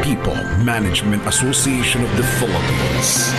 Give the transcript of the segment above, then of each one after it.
People Management Association of the Philippines.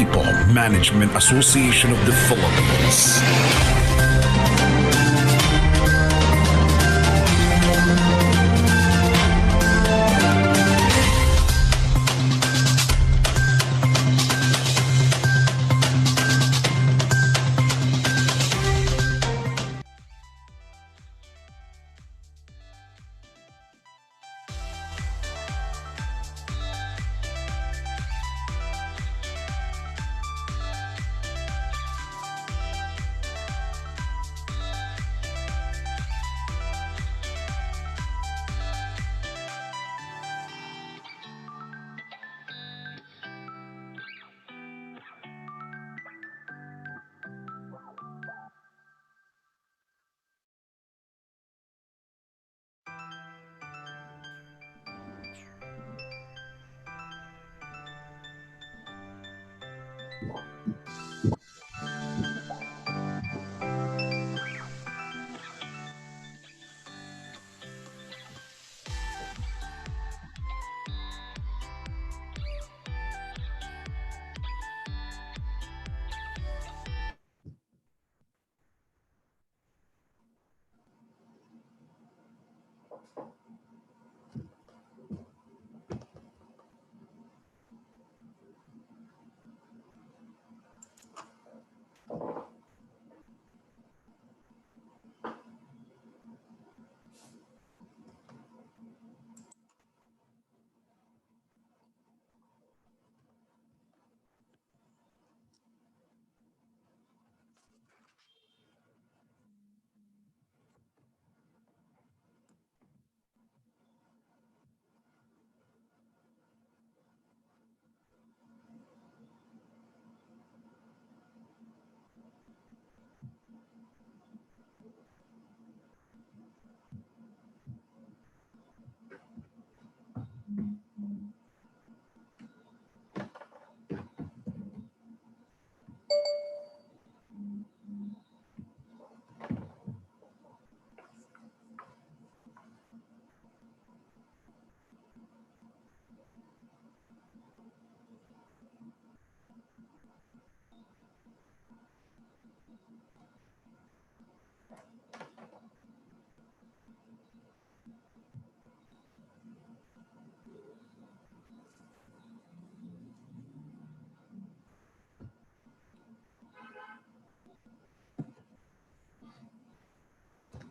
People Management Association of the Philippines.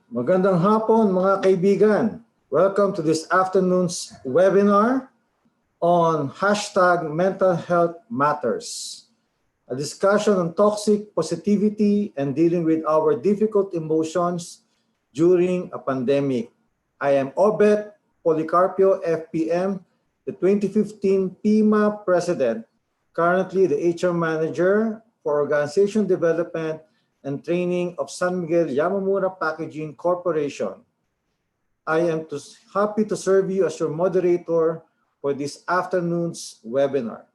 Magandang hapon mga kaibigan. Welcome to this afternoon's webinar on hashtag Mental Health Matters, a discussion on toxic positivity and dealing with our difficult emotions during a pandemic. I am Obet Policarpio, FPM, the 2015 PIMA President, currently the HR Manager for Organization Development and Training of San Miguel Yamamura Packaging Corporation. I am happy to serve you as your moderator for this afternoon's webinar.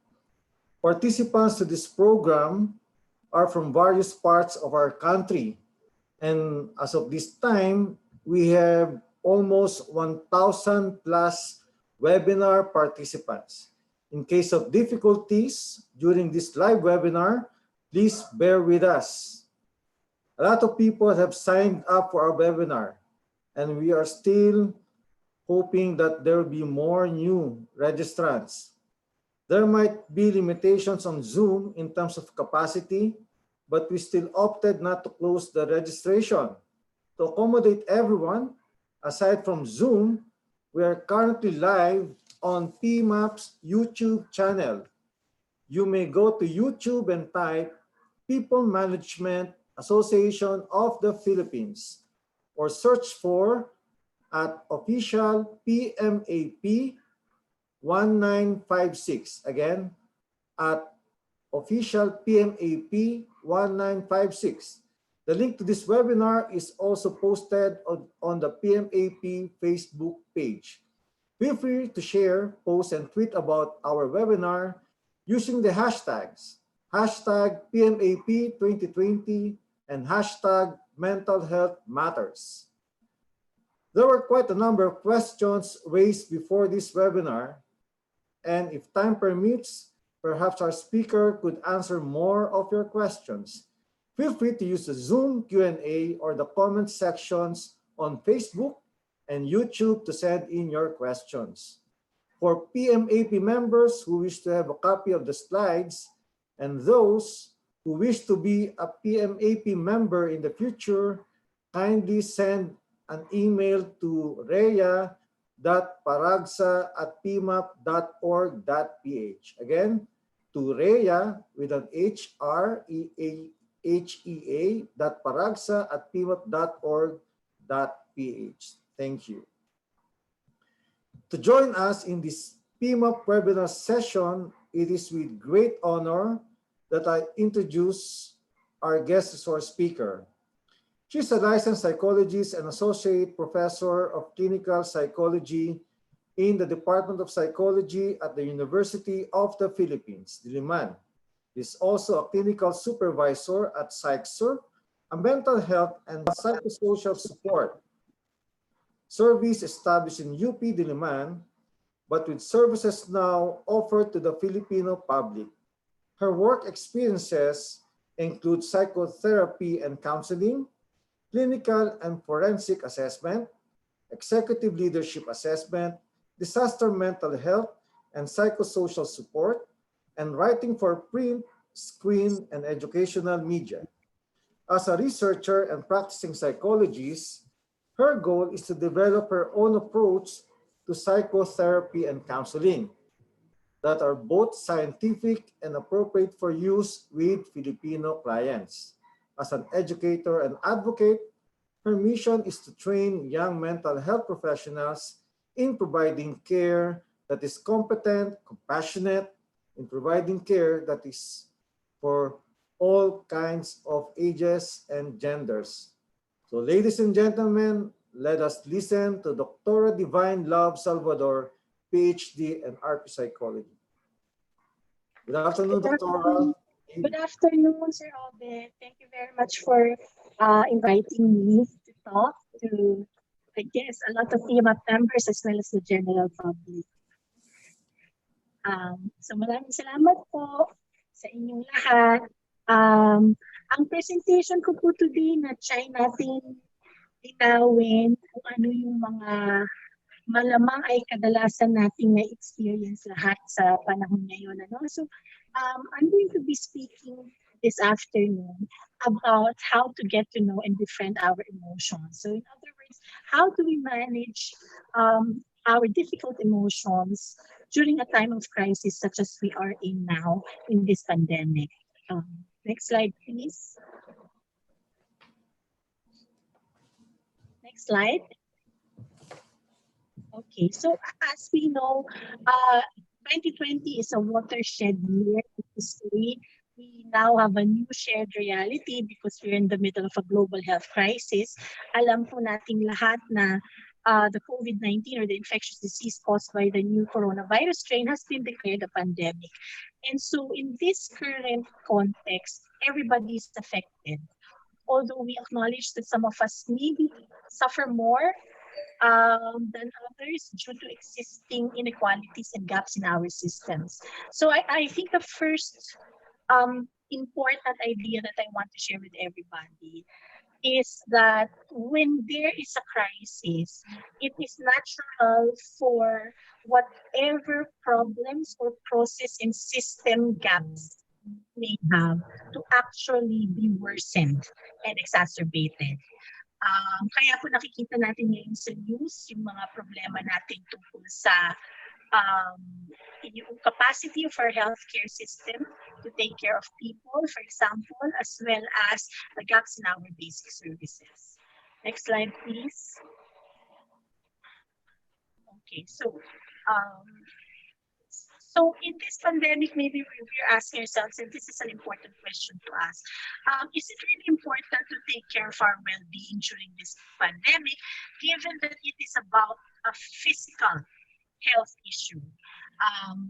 Participants to this program are from various parts of our country, and as of this time, we have almost 1,000 plus webinar participants. In case of difficulties during this live webinar, please bear with us. A lot of people have signed up for our webinar, and we are still hoping that there will be more new registrants. There might be limitations on Zoom in terms of capacity, but we still opted not to close the registration. To accommodate everyone, aside from Zoom, we are currently live on PMAP's YouTube channel. You may go to YouTube and type People Management Association of the Philippines, or search for at official PMAP 1956. Again, at official PMAP 1956. The link to this webinar is also posted on the PMAP Facebook page. Feel free to share, post, and tweet about our webinar using the hashtags, hashtag PMAP 2020 and hashtag Mental Health Matters. There were quite a number of questions raised before this webinar, and if time permits, Perhaps our speaker could answer more of your questions. Feel free to use the Zoom Q&A or the comment sections on Facebook and YouTube to send in your questions. For PMAP members who wish to have a copy of the slides and those who wish to be a PMAP member in the future, kindly send an email to rhea.paragsa@pmap.org.ph. Again, to Rhea with an HREAHEA.paragsa@pmap.org.ph. Thank you. To join us in this PMAP webinar session, it is with great honor that I introduce our guest resource speaker. She's a licensed psychologist and associate professor of clinical psychology in the Department of Psychology at the University of the Philippines, Diliman. She's also a clinical supervisor at PsychServe, a mental health and psychosocial support service established in UP Diliman, but with services now offered to the Filipino public. Her work experiences include psychotherapy and counseling, clinical and forensic assessment, executive leadership assessment, disaster mental health and psychosocial support, and writing for print, screen, and educational media. As a researcher and practicing psychologist, her goal is to develop her own approach to psychotherapy and counseling that are both scientific and appropriate for use with Filipino clients. As an educator and advocate, her mission is to train young mental health professionals in providing care that is competent, compassionate, in providing care that is for all kinds of ages and genders. So ladies and gentlemen, let us listen to Dr. Divine Love Salvador, PhD and RP Psychology. Good afternoon, Good Doctora. afternoon. Good afternoon, Sir Obed. Thank you very much for inviting me to talk to, I guess, a lot of PMAP members as well as the general public. So maraming salamat po sa inyong lahat. Ang presentation ko po today na try natin linawin kung ano yung mga malamang ay kadalasan nating na-experience lahat sa panahon ngayon. Ano? So, I'm going to be speaking this afternoon about how to get to know and befriend our emotions. So, in other words, how do we manage our difficult emotions during a time of crisis such as we are in now in this pandemic? Next slide, please. Next slide. Okay, so as we know, 2020 is a watershed year in history. We now have a new shared reality because we're in the middle of a global health crisis. Alam po nating lahat na the COVID-19 or the infectious disease caused by the new coronavirus strain has been declared a pandemic. And so in this current context, everybody is affected. Although we acknowledge that some of us maybe suffer more than others due to existing inequalities and gaps in our systems. So I think the first important idea that I want to share with everybody is that when there is a crisis, it is natural for whatever problems or process and system gaps may have to actually be worsened and exacerbated. Kaya po nakikita natin ngayon sa news yung mga problema natin tungkol sa yung capacity of our healthcare system to take care of people, for example, as well as the gaps in our basic services. Next slide, please. Okay, so in this pandemic, maybe we're asking ourselves, and this is an important question to ask, is it really important to take care of our well-being during this pandemic, given that it is about a physical health issue?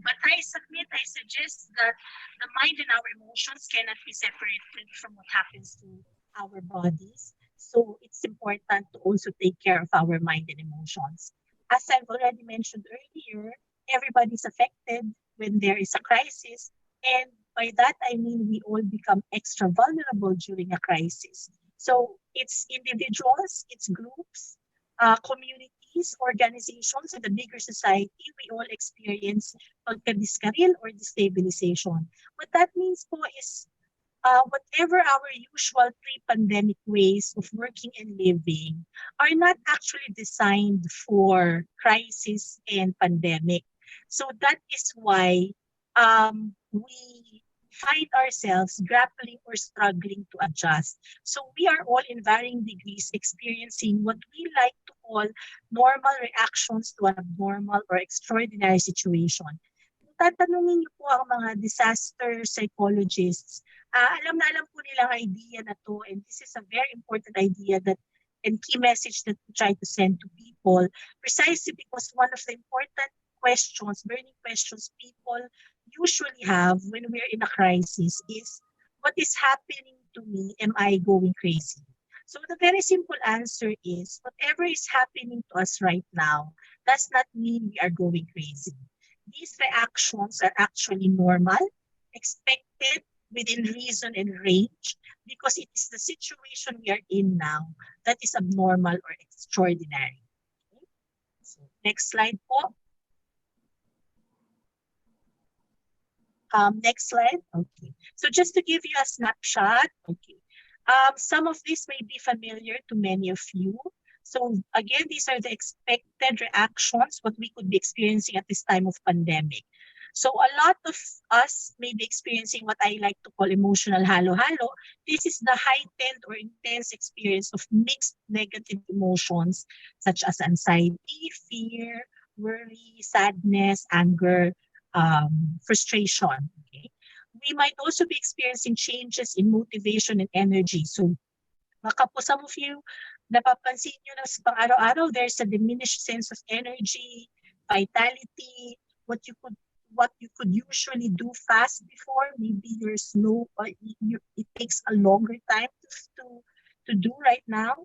But I suggest that the mind and our emotions cannot be separated from what happens to our bodies. So it's important to also take care of our mind and emotions. As I've already mentioned earlier, everybody's affected when there is a crisis. And by that, I mean we all become extra vulnerable during a crisis. So it's individuals, it's groups, communities, organizations, and the bigger society, we all experience pagkadiskaril or destabilization. What that means po is whatever our usual pre-pandemic ways of working and living are not actually designed for crisis and pandemic. So that is why we find ourselves grappling or struggling to adjust. So we are all in varying degrees experiencing what we like to call normal reactions to an abnormal or extraordinary situation. Kung tatanungin niyo po ang mga disaster psychologists, alam na alam po nilang idea na to, and this is a very important idea that and key message that we try to send to people, precisely because one of the important questions, burning questions people usually have when we're in a crisis is, what is happening to me? Am I going crazy? So the very simple answer is, whatever is happening to us right now does not mean we are going crazy. These reactions are actually normal, expected, within reason and range, because it is the situation we are in now that is abnormal or extraordinary. Okay? So, next slide po. Next slide. Okay. So just to give you a snapshot, okay. Some of this may be familiar to many of you. So again, these are the expected reactions, what we could be experiencing at this time of pandemic. So a lot of us may be experiencing what I like to call emotional halo-halo. This is the heightened or intense experience of mixed negative emotions such as anxiety, fear, worry, sadness, anger, frustration. Okay? We might also be experiencing changes in motivation and energy. So baka po some of you, napapansin nyo na sa pang-araw-araw, there's a diminished sense of energy, vitality, what you could usually do fast before, maybe you're slow, or it takes a longer time to do right now.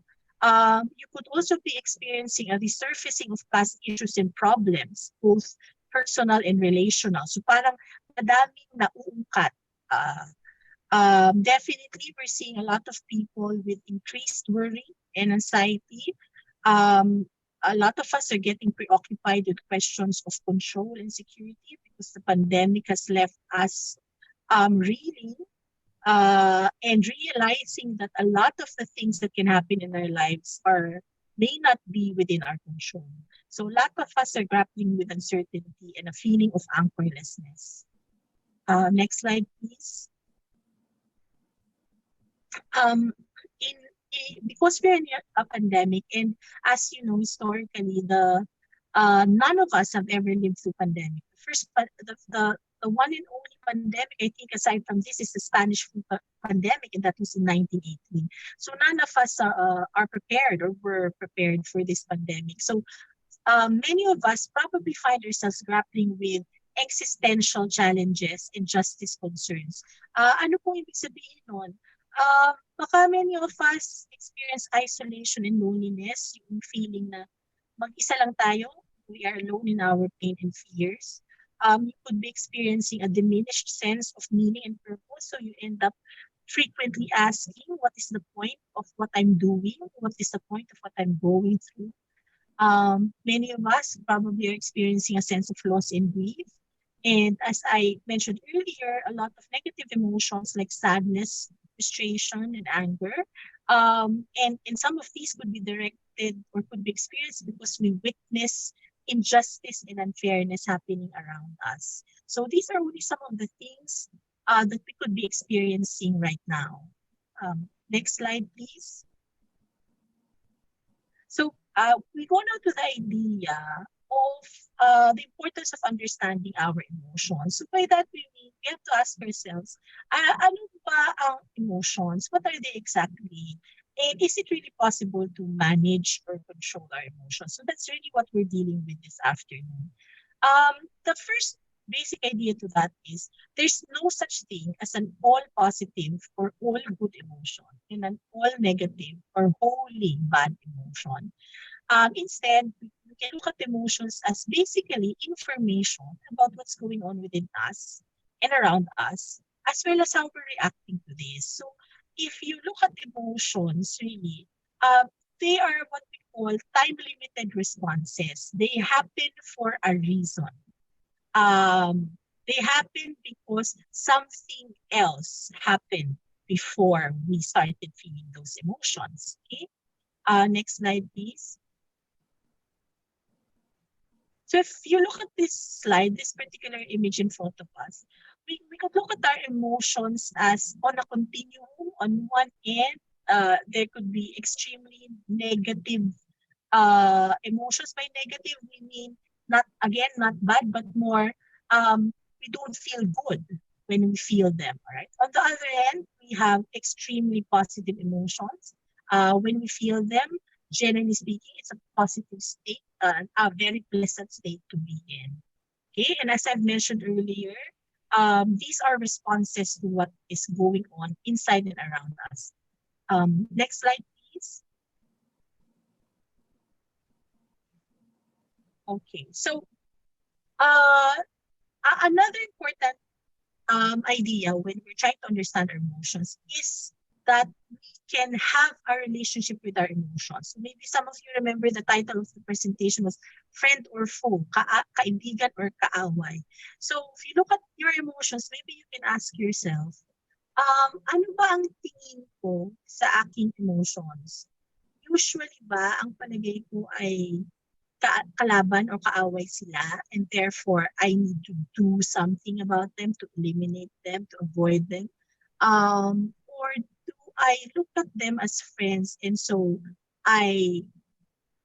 You could also be experiencing a resurfacing of past issues and problems, both personal and relational. So parang madaming nauungkat. Definitely, we're seeing a lot of people with increased worry and anxiety. A lot of us are getting preoccupied with questions of control and security because the pandemic has left us really and realizing that a lot of the things that can happen in our lives may not be within our control. So a lot of us are grappling with uncertainty and a feeling of anchorlessness. Next slide, please. Because we're in a pandemic, and as you know, historically, none of us have ever lived through pandemic. The one and only pandemic, I think, aside from this, is the Spanish flu pandemic, and that was in 1918. So none of us are prepared or were prepared for this pandemic. So many of us probably find ourselves grappling with existential challenges and justice concerns. Ano pong ibig sabihin nun? Baka many of us experience isolation and loneliness, yung feeling na mag-isa lang tayo, we are alone in our pain and fears. You could be experiencing a diminished sense of meaning and purpose, so you end up frequently asking, what is the point of what I'm doing? What is the point of what I'm going through? Many of us probably are experiencing a sense of loss and grief. And as I mentioned earlier, a lot of negative emotions like sadness, frustration, and anger. And some of these could be directed or could be experienced because we witness injustice and unfairness happening around us. So these are only some of the things that we could be experiencing right now. Next slide, please. So we go now to the idea of the importance of understanding our emotions. So by that we mean we have to ask ourselves, ano ba ang emotions? What are they exactly? And is it really possible to manage or control our emotions? So that's really what we're dealing with this afternoon. The first basic idea to that is there's no such thing as an all positive or all good emotion and an all negative or wholly bad emotion. Instead, we can look at emotions as basically information about what's going on within us and around us, as well as how we're reacting to this. So if you look at emotions, really, uh, they are what we call time-limited responses. They happen for a reason. Um, they happen because something else happened before we started feeling those emotions. Okay. Next slide, please. So if you look at this slide, this particular image in front of us, we could look at our emotions as on a continuum. On one end, there could be extremely negative emotions. By negative, we mean not, again, not bad, but more we don't feel good when we feel them. All right. On the other end, we have extremely positive emotions. When we feel them, generally speaking, it's a positive state, a very pleasant state to be in. Okay, and as I've mentioned earlier, these are responses to what is going on inside and around us. Next slide, please. Okay, so another important idea when we're trying to understand our emotions is that we can have a relationship with our emotions. So maybe some of you remember the title of the presentation was Friend or Foe, Kaibigan or Kaaway. So if you look at your emotions, maybe you can ask yourself, ano ba ang tingin ko sa aking emotions? Usually ba ang palagay ko ay kalaban or kaaway sila, and therefore I need to do something about them to eliminate them, to avoid them? Or do I look at them as friends and so I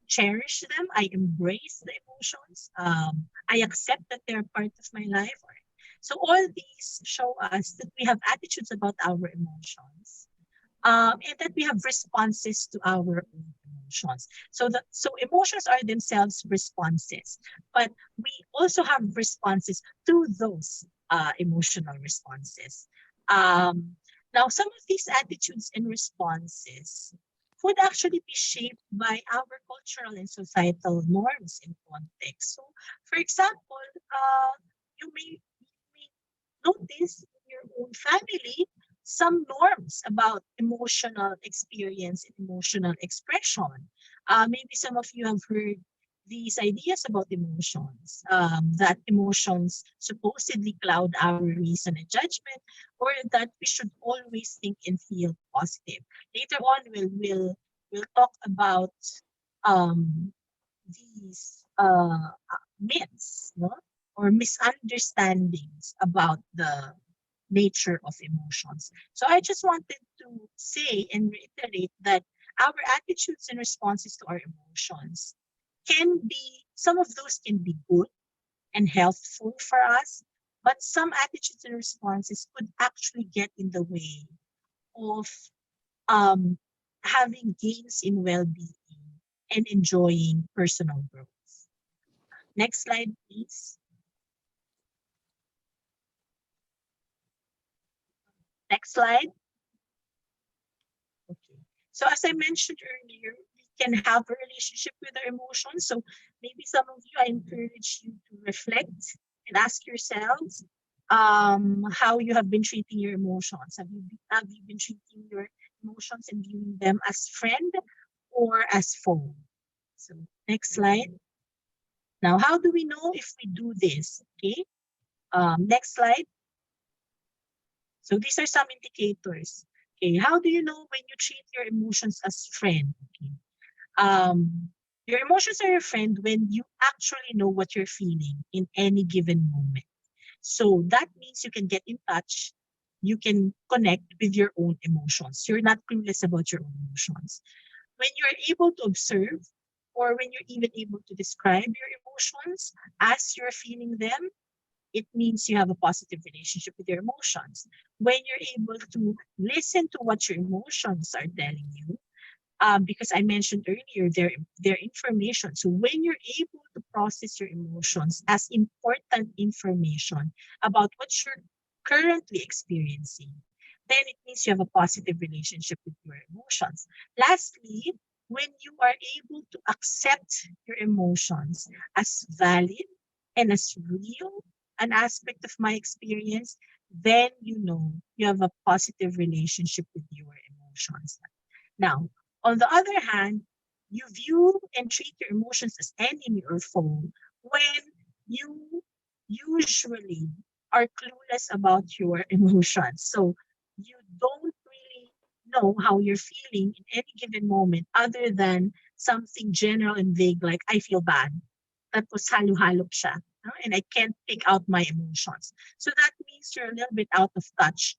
cherish them, I embrace the emotions, I accept that they're part of my life? So all these show us that we have attitudes about our emotions, and that we have responses to our own emotions. So emotions are themselves responses, but we also have responses to those emotional responses. Now, some of these attitudes and responses could actually be shaped by our cultural and societal norms and context. So, for example, you may notice in your own family some norms about emotional experience and emotional expression. Maybe some of you have heard these ideas about emotions, that emotions supposedly cloud our reason and judgment, or that we should always think and feel positive. Later on, we'll talk about um, these myths, no? Or misunderstandings about the nature of emotions. So I just wanted to say and reiterate that our attitudes and responses to our emotions can be, some of those can be good and healthful for us, but some attitudes and responses could actually get in the way of um, having gains in well-being and enjoying personal growth. Next slide, please. Next slide. Okay. So as I mentioned earlier, we can have a relationship with our emotions. So maybe some of you, I encourage you to reflect and ask yourselves how you have been treating your emotions. Have you been treating your emotions and viewing them as friend or as foe? So next slide. Now, how do we know if we do this? Okay. Next slide. So these are some indicators. Okay, how do you know when you treat your emotions as friend? Okay. Your emotions are your friend when you actually know what you're feeling in any given moment. So that means you can get in touch, you can connect with your own emotions. You're not clueless about your own emotions. When you're able to observe, or when you're even able to describe your emotions as you're feeling them, it means you have a positive relationship with your emotions. When you're able to listen to what your emotions are telling you, because I mentioned earlier, they're information. So when you're able to process your emotions as important information about what you're currently experiencing, then it means you have a positive relationship with your emotions. Lastly, when you are able to accept your emotions as valid and as real, an aspect of my experience, then you know you have a positive relationship with your emotions. Now, on the other hand, you view and treat your emotions as enemy or foe when you usually are clueless about your emotions. So you don't really know how you're feeling in any given moment other than something general and vague like I feel bad. Tapos halo-halo siya. No? And I can't pick out my emotions. So that means you're a little bit out of touch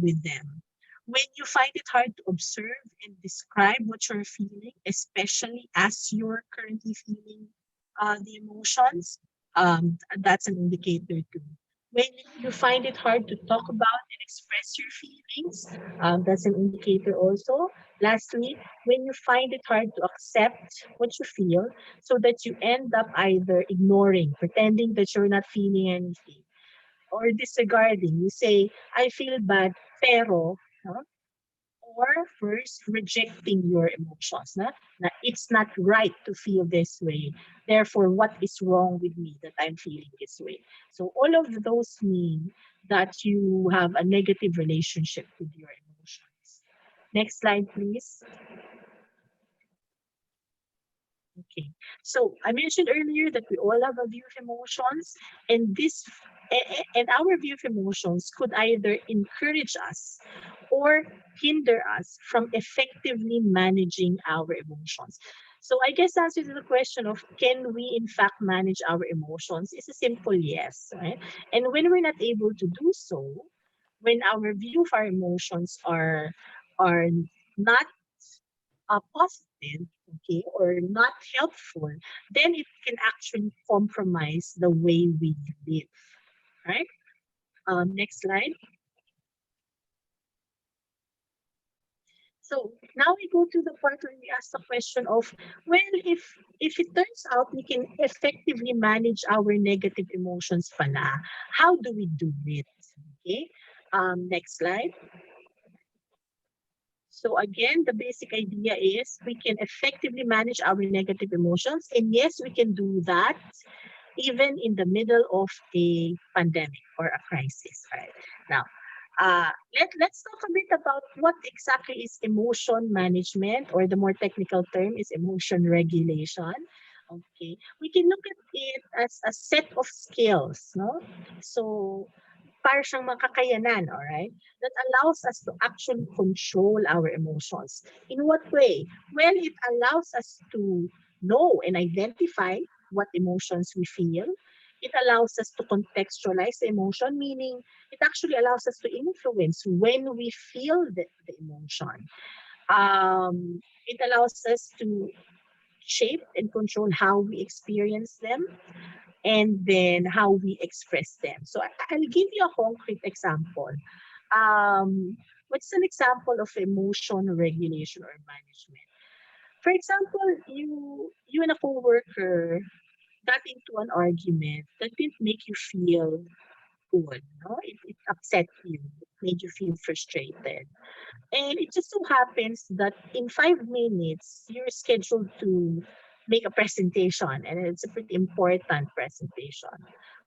with them. When you find it hard to observe and describe what you're feeling, especially as you're currently feeling the emotions, that's an indicator too. When you find it hard to talk about and express your feelings, that's an indicator also. Lastly, when you find it hard to accept what you feel, so that you end up either ignoring, pretending that you're not feeling anything, or disregarding. You say, I feel bad, pero, no? Or first rejecting your emotions. Na it's not right to feel this way. Therefore, what is wrong with me that I'm feeling this way? So all of those mean that you have a negative relationship with your emotions. Next slide, please. Okay. So I mentioned earlier that we all have a view of emotions, and and our view of emotions could either encourage us or hinder us from effectively managing our emotions. So I guess answer to the question of can we in fact manage our emotions is a simple yes, right? And when we're not able to do so, when our view of our emotions are not positive, okay, or not helpful, then it can actually compromise the way we live, right? Next slide. So now we go to the part where we ask the question of, well, if it turns out we can effectively manage our negative emotions pala, how do we do it? Okay. Next slide. So again, the basic idea is we can effectively manage our negative emotions. And yes, we can do that even in the middle of a pandemic or a crisis, right? Now, let's talk a bit about what exactly is emotion management, or the more technical term is emotion regulation. Okay, we can look at it as a set of skills, no? So para siyang mga kakayanan, alright, that allows us to actually control our emotions. In what way? Well, it allows us to know and identify what emotions we feel. It allows us to contextualize the emotion, meaning it actually allows us to influence when we feel the emotion. It allows us to shape and control how we experience them, and then how we express them. So I'll give you a concrete example. What's an example of emotion regulation or management? For example, you and a coworker got into an argument that didn't make you feel good. No? It upset you, it made you feel frustrated. And it just so happens that in 5 minutes, you're scheduled to make a presentation, and it's a pretty important presentation.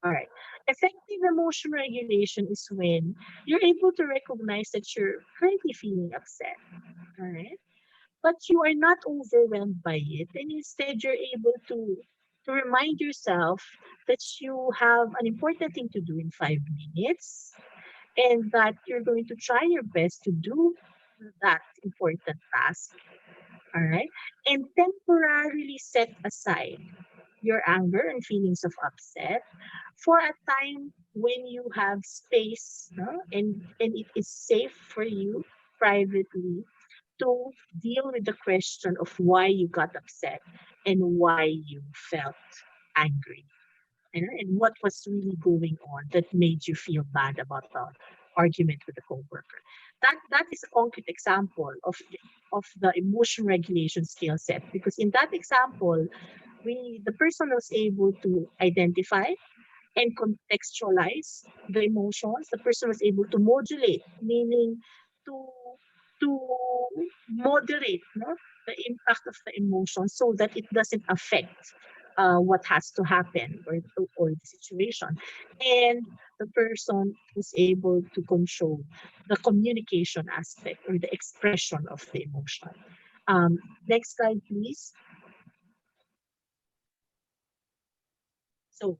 All right. Effective emotion regulation is when you're able to recognize that you're currently feeling upset. All right. But you are not overwhelmed by it, and instead you're able to remind yourself that you have an important thing to do in 5 minutes, and that you're going to try your best to do that important task, all right? And temporarily set aside your anger and feelings of upset for a time when you have space, no? And it is safe for you privately to deal with the question of why you got upset and why you felt angry, and what was really going on that made you feel bad about the argument with the coworker. That is a concrete example of the emotion regulation skill set, because in that example, we the person was able to identify and contextualize the emotions. The person was able to modulate, meaning to to moderate, no, the impact of the emotion so that it doesn't affect what has to happen, or the situation, and the person is able to control the communication aspect or the expression of the emotion. Um, Next slide, please. So,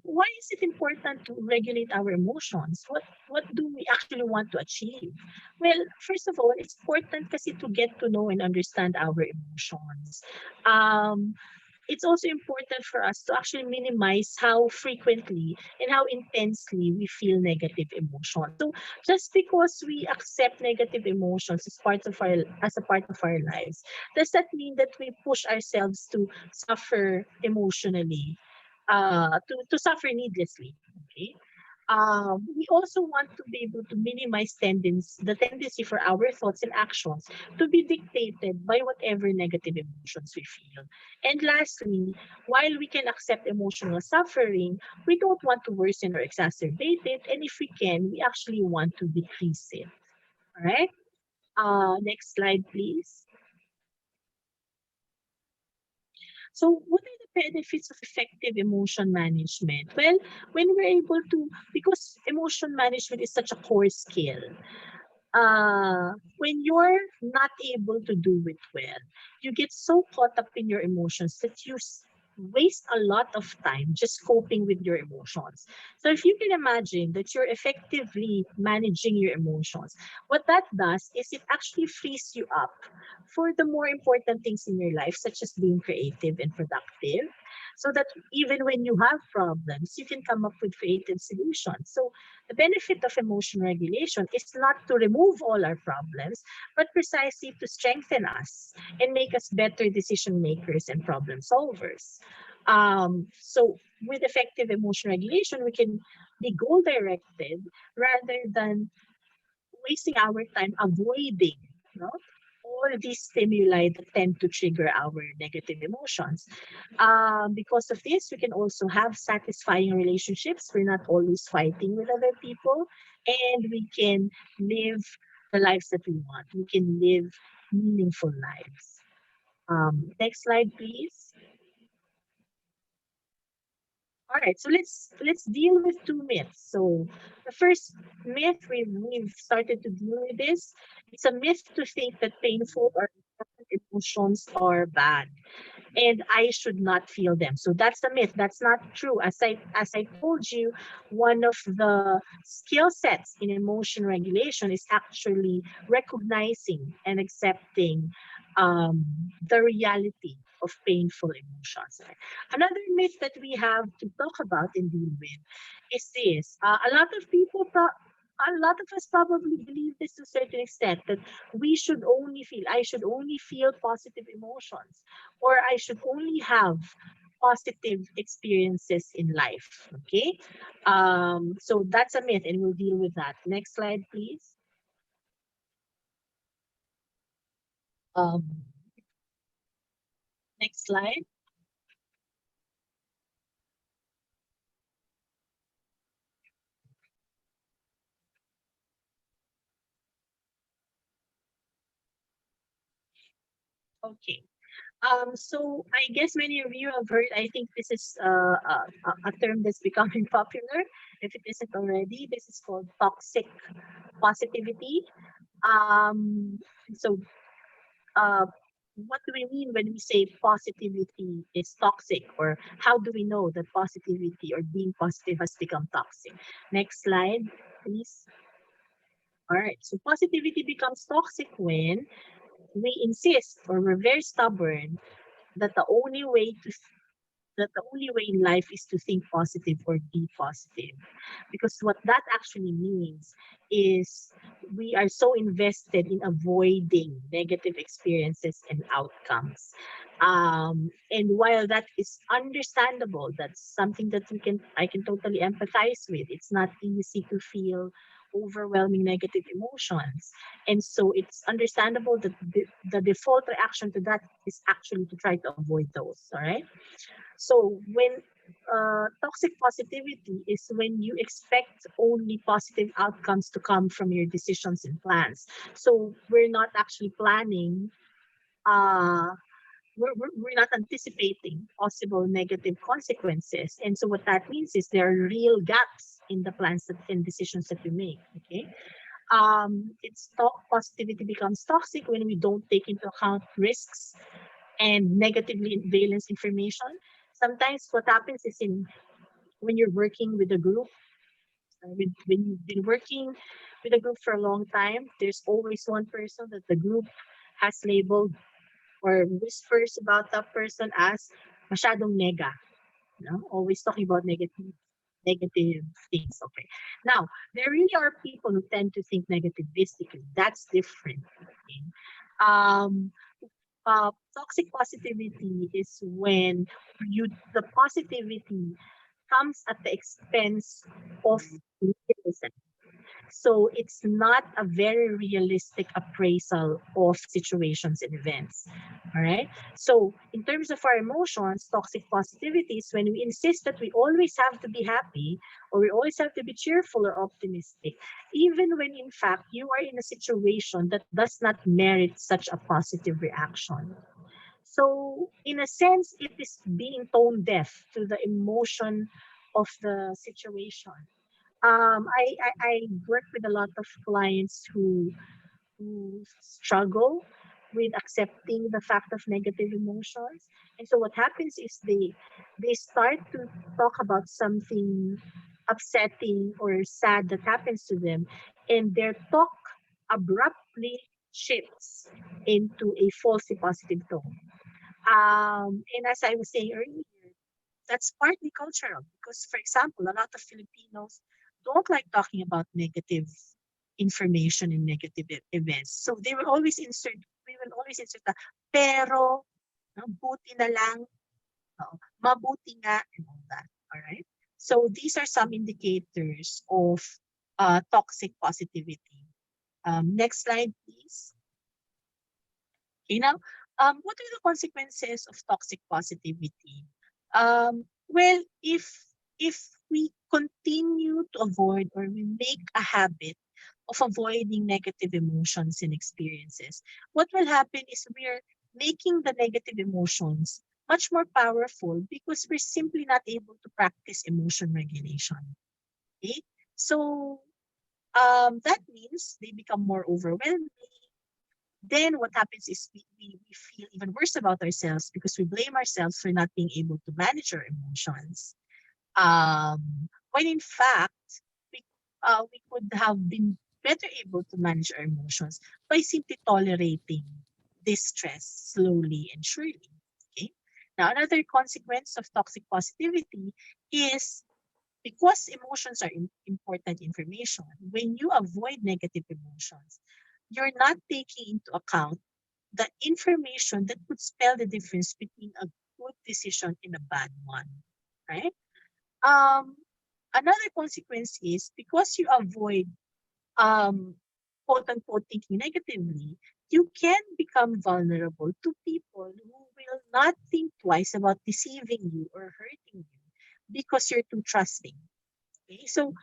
why is it important to regulate our emotions? What do we actually want to achieve? Well, first of all, it's important kasi to get to know and understand our emotions. Um, it's also important for us to actually minimize how frequently and how intensely we feel negative emotions. So just because we accept negative emotions as a part of our lives, does that mean that we push ourselves to suffer emotionally, to suffer needlessly? Okay. We also want to be able to minimize the tendency for our thoughts and actions to be dictated by whatever negative emotions we feel. And lastly, while we can accept emotional suffering, we don't want to worsen or exacerbate it. And if we can, we actually want to decrease it. All right. Next slide, please. So, what are the benefits of effective emotion management? Well, when we're able to, because emotion management is such a core skill, when you're not able to do it well, you get so caught up in your emotions that you waste a lot of time just coping with your emotions. So if you can imagine that you're effectively managing your emotions, what that does is it actually frees you up for the more important things in your life, such as being creative and productive, so that even when you have problems, you can come up with creative solutions. So the benefit of emotion regulation is not to remove all our problems, but precisely to strengthen us and make us better decision makers and problem solvers. So with effective emotion regulation, we can be goal directed rather than wasting our time avoiding, no, all these stimuli that tend to trigger our negative emotions. Because of this, we can also have satisfying relationships. We're not always fighting with other people, and we can live the lives that we want. We can live meaningful lives. Next slide, please. All right, so let's deal with two myths. So the first myth, we've started to deal with this. It's a myth to think that painful or important emotions are bad and I should not feel them. So that's a myth. That's not true. As I told you, one of the skill sets in emotion regulation is actually recognizing and accepting the reality of painful emotions. Another myth that we have to talk about and deal with is this. A lot of us probably believe this to a certain extent, that I should only feel positive emotions, or I should only have positive experiences in life. Okay. So that's a myth, and we'll deal with that. Next slide, please. Um, Next slide. Okay. So I guess many of you have heard, I think this is a term that's becoming popular. If it isn't already, this is called toxic positivity. Um, so uh, what do we mean when we say positivity is toxic, or how do we know that positivity or being positive has become toxic? Next slide, please. All right, so positivity becomes toxic when we insist, or we're very stubborn, that the only way in life is to think positive or be positive. Because what that actually means is we are so invested in avoiding negative experiences and outcomes. And while that is understandable, that's something that I can totally empathize with. It's not easy to feel overwhelming negative emotions. And so it's understandable that the default reaction to that is actually to try to avoid those. All right. So when toxic positivity is when you expect only positive outcomes to come from your decisions and plans. So we're not actually planning uh, we're not anticipating possible negative consequences. And so what that means is there are real gaps in the plans and decisions that we make. Okay. Positivity becomes toxic when we don't take into account risks and negatively valence information. Sometimes what happens is when you're working with a group, when you've been working with a group for a long time, there's always one person that the group has labeled or whispers about that person as masyadong nega. Always talking about negative things. Okay. Now, there really are people who tend to think negativistically. That's different. Okay? Um, Toxic positivity is when the positivity comes at the expense of realism. So it's not a very realistic appraisal of situations and events. All right. So in terms of our emotions, toxic positivity is when we insist that we always have to be happy or we always have to be cheerful or optimistic, even when in fact you are in a situation that does not merit such a positive reaction. So in a sense, it is being tone deaf to the emotion of the situation. I work with a lot of clients who struggle with accepting the fact of negative emotions. And so what happens is they start to talk about something upsetting or sad that happens to them, and their talk abruptly shifts into a falsely positive tone. And as I was saying earlier, that's partly cultural because, for example, a lot of Filipinos don't like talking about negative information and negative events. So we will always insert the pero, no, buti na lang, mabuti nga, and all that. All right. So these are some indicators of toxic positivity. Next slide, please. Okay, now, what are the consequences of toxic positivity? Well, if we continue to avoid or we make a habit of avoiding negative emotions and experiences, what will happen is we're making the negative emotions much more powerful because we're simply not able to practice emotion regulation. Okay? So that means they become more overwhelming. Then what happens is we feel even worse about ourselves because we blame ourselves for not being able to manage our emotions. When in fact, we, we could have been better able to manage our emotions by simply tolerating this stress slowly and surely. Okay. Now, another consequence of toxic positivity is because emotions are important information, when you avoid negative emotions, you're not taking into account the information that would spell the difference between a good decision and a bad one, right? Um, Another consequence is because you avoid quote unquote thinking negatively, you can become vulnerable to people who will not think twice about deceiving you or hurting you because you're too trusting. Okay? So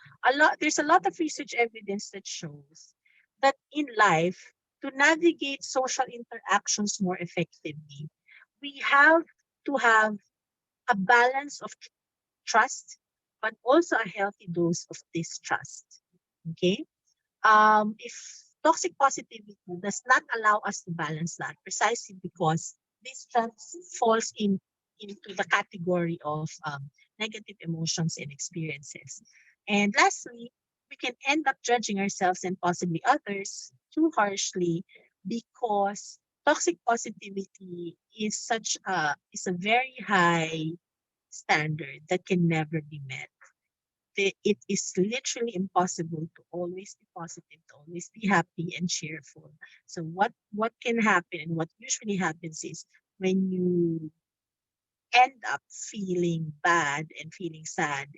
there's a lot of research evidence that shows that in life, to navigate social interactions more effectively, we have to have a balance of trust, but also a healthy dose of distrust. Okay? If toxic positivity does not allow us to balance that, precisely because this trust falls into the category of negative emotions and experiences. And lastly, we can end up judging ourselves and possibly others too harshly because toxic positivity is a very high standard that can never be met. It is literally impossible to always be positive, to always be happy and cheerful. So what can happen and what usually happens is when you end up feeling bad and feeling sad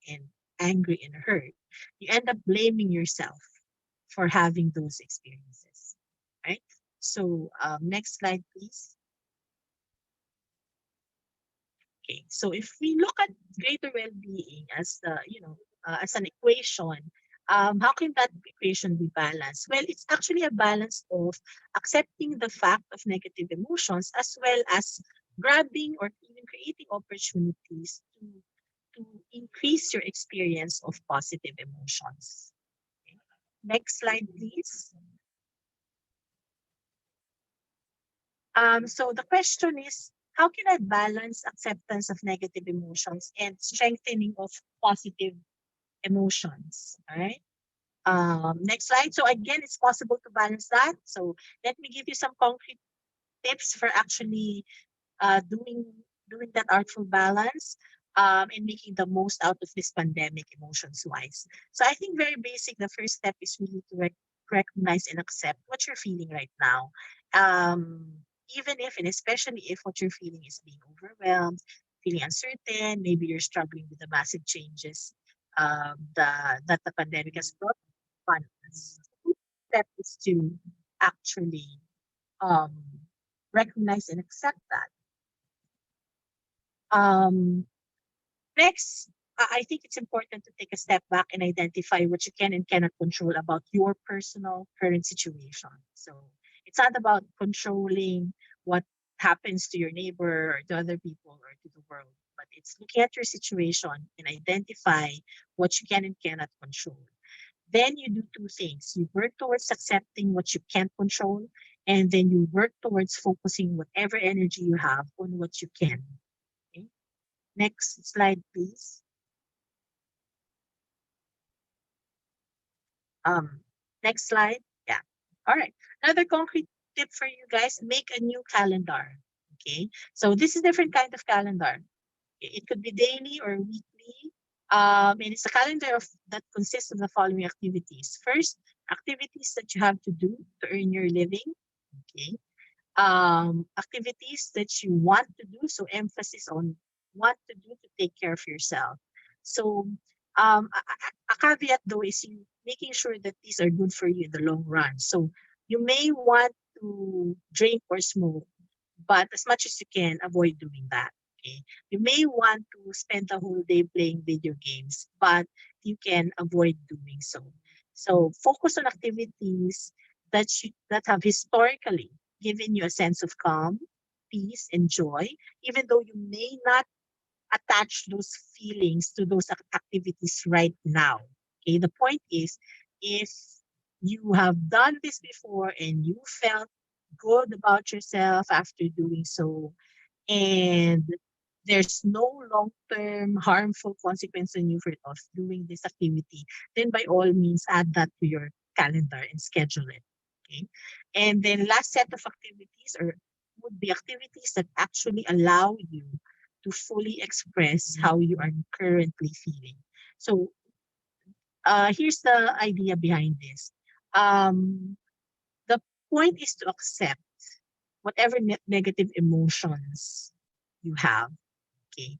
and angry and hurt, you end up blaming yourself for having those experiences. Right? So next slide, please. Okay, so if we look at greater well-being as as an equation, How can that equation be balanced? Well, it's actually a balance of accepting the fact of negative emotions as well as grabbing or even creating opportunities to increase your experience of positive emotions. Okay. Next slide, please. So the question is, how can I balance acceptance of negative emotions and strengthening of positive emotions? All right. Next slide. So again, it's possible to balance that. So let me give you some concrete tips for actually doing that artful balance and making the most out of this pandemic emotions wise. So I think very basic. The first step is really to recognize and accept what you're feeling right now. Um, Even if and especially if what you're feeling is being overwhelmed, feeling uncertain, maybe you're struggling with the massive changes that the pandemic has brought upon us. Step is to actually um, recognize and accept that. Um, Next, I think it's important to take a step back and identify what you can and cannot control about your personal current situation. So it's not about controlling what happens to your neighbor or to other people or to the world, but it's looking at your situation and identify what you can and cannot control. Then you do two things. You work towards accepting what you can't control, and then you work towards focusing whatever energy you have on what you can. Okay? Next slide, please. Um, Next slide. Yeah. All right. Another concrete tip for you guys: make a new calendar. Okay. So this is different kind of calendar. It could be daily or weekly. And it's a calendar that consists of the following activities. First, activities that you have to do to earn your living. Okay. Activities that you want to do. So emphasis on what to do to take care of yourself. So a caveat though is you making sure that these are good for you in the long run. So you may want to drink or smoke, but as much as you can, avoid doing that. Okay. You may want to spend the whole day playing video games, but you can avoid doing so. So focus on activities that have historically given you a sense of calm, peace, and joy, even though you may not attach those feelings to those activities right now. Okay, the point is, if you have done this before and you felt good about yourself after doing so, and there's no long-term harmful consequence on you for of doing this activity, then by all means add that to your calendar and schedule it. Okay. And then last set of activities or would be activities that actually allow you to fully express how you are currently feeling. So here's the idea behind this. Um, the point is to accept whatever negative emotions you have. Okay.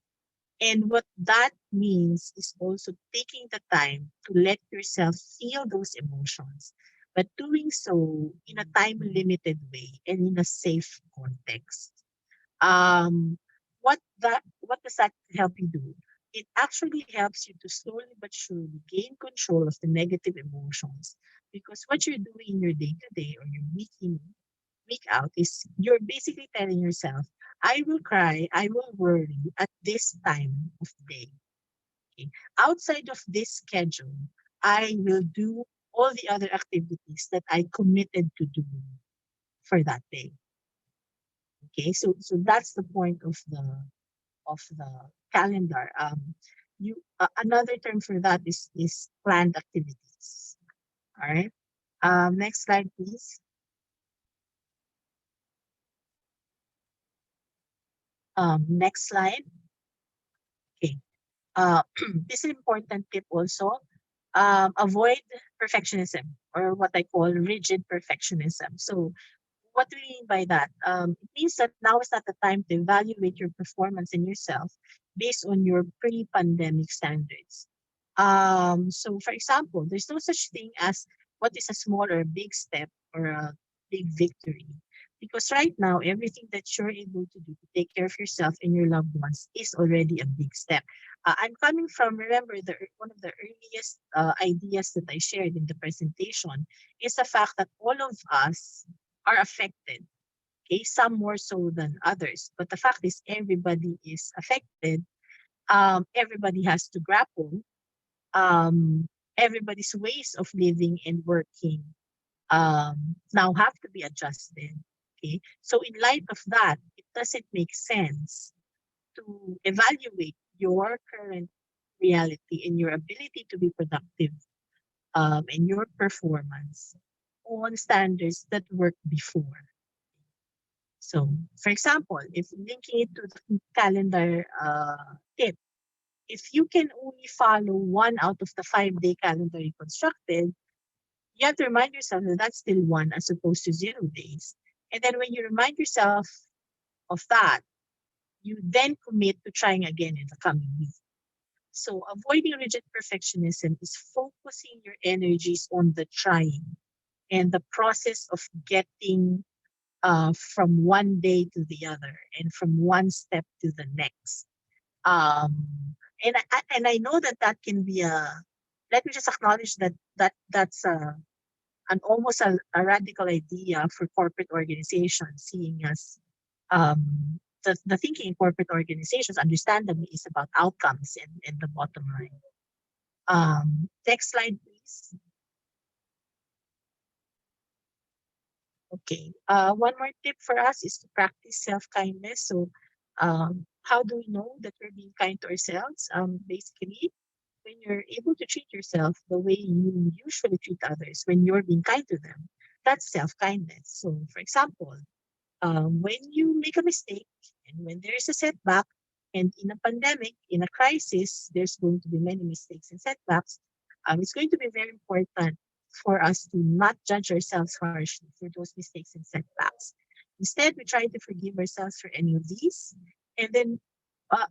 And what that means is also taking the time to let yourself feel those emotions, but doing so in a time limited way and in a safe context. Um, what does that help you do? It actually helps you to slowly but surely gain control of the negative emotions because what you're doing in your day to day or your week out is you're basically telling yourself, I will cry, I will worry at this time of day. Okay. Outside of this schedule, I will do all the other activities that I committed to do for that day. Okay, so that's the point of the calendar. You another term for that is planned activities. All right. Next slide, please. Next slide. Okay. This is an important tip also. Avoid perfectionism or what I call rigid perfectionism. So what do we mean by that? It means that now is not the time to evaluate your performance in yourself based on your pre-pandemic standards. So, for example, there's no such thing as what is a small or a big step or a big victory. Because right now, everything that you're able to do to take care of yourself and your loved ones is already a big step. I'm coming from, remember, one of the earliest ideas that I shared in the presentation is the fact that all of us are affected. Okay, some more so than others. But the fact is, everybody is affected. Everybody has to grapple. Everybody's ways of living and working now have to be adjusted. Okay, so in light of that, it doesn't make sense to evaluate your current reality and your ability to be productive and your performance on standards that worked before. So, for example, if linking it to the calendar tip, if you can only follow one out of the 5-day calendar you constructed, you have to remind yourself that that's still one as opposed to 0 days. And then when you remind yourself of that, you then commit to trying again in the coming week. So avoiding rigid perfectionism is focusing your energies on the trying and the process of getting from one day to the other and from one step to the next. Um, and I know that that can be a. Let me just acknowledge that's an almost a radical idea for corporate organizations, seeing as the thinking in corporate organizations, understandably, is about outcomes and the bottom line. Next slide, please. Okay. One more tip for us is to practice self-kindness. So, how do we know that we're being kind to ourselves? Basically, when you're able to treat yourself the way you usually treat others, when you're being kind to them, that's self-kindness. So, for example, when you make a mistake and when there is a setback, and in a pandemic, in a crisis, there's going to be many mistakes and setbacks. It's going to be very important for us to not judge ourselves harshly for those mistakes and setbacks. Instead, we try to forgive ourselves for any of these. And then uh,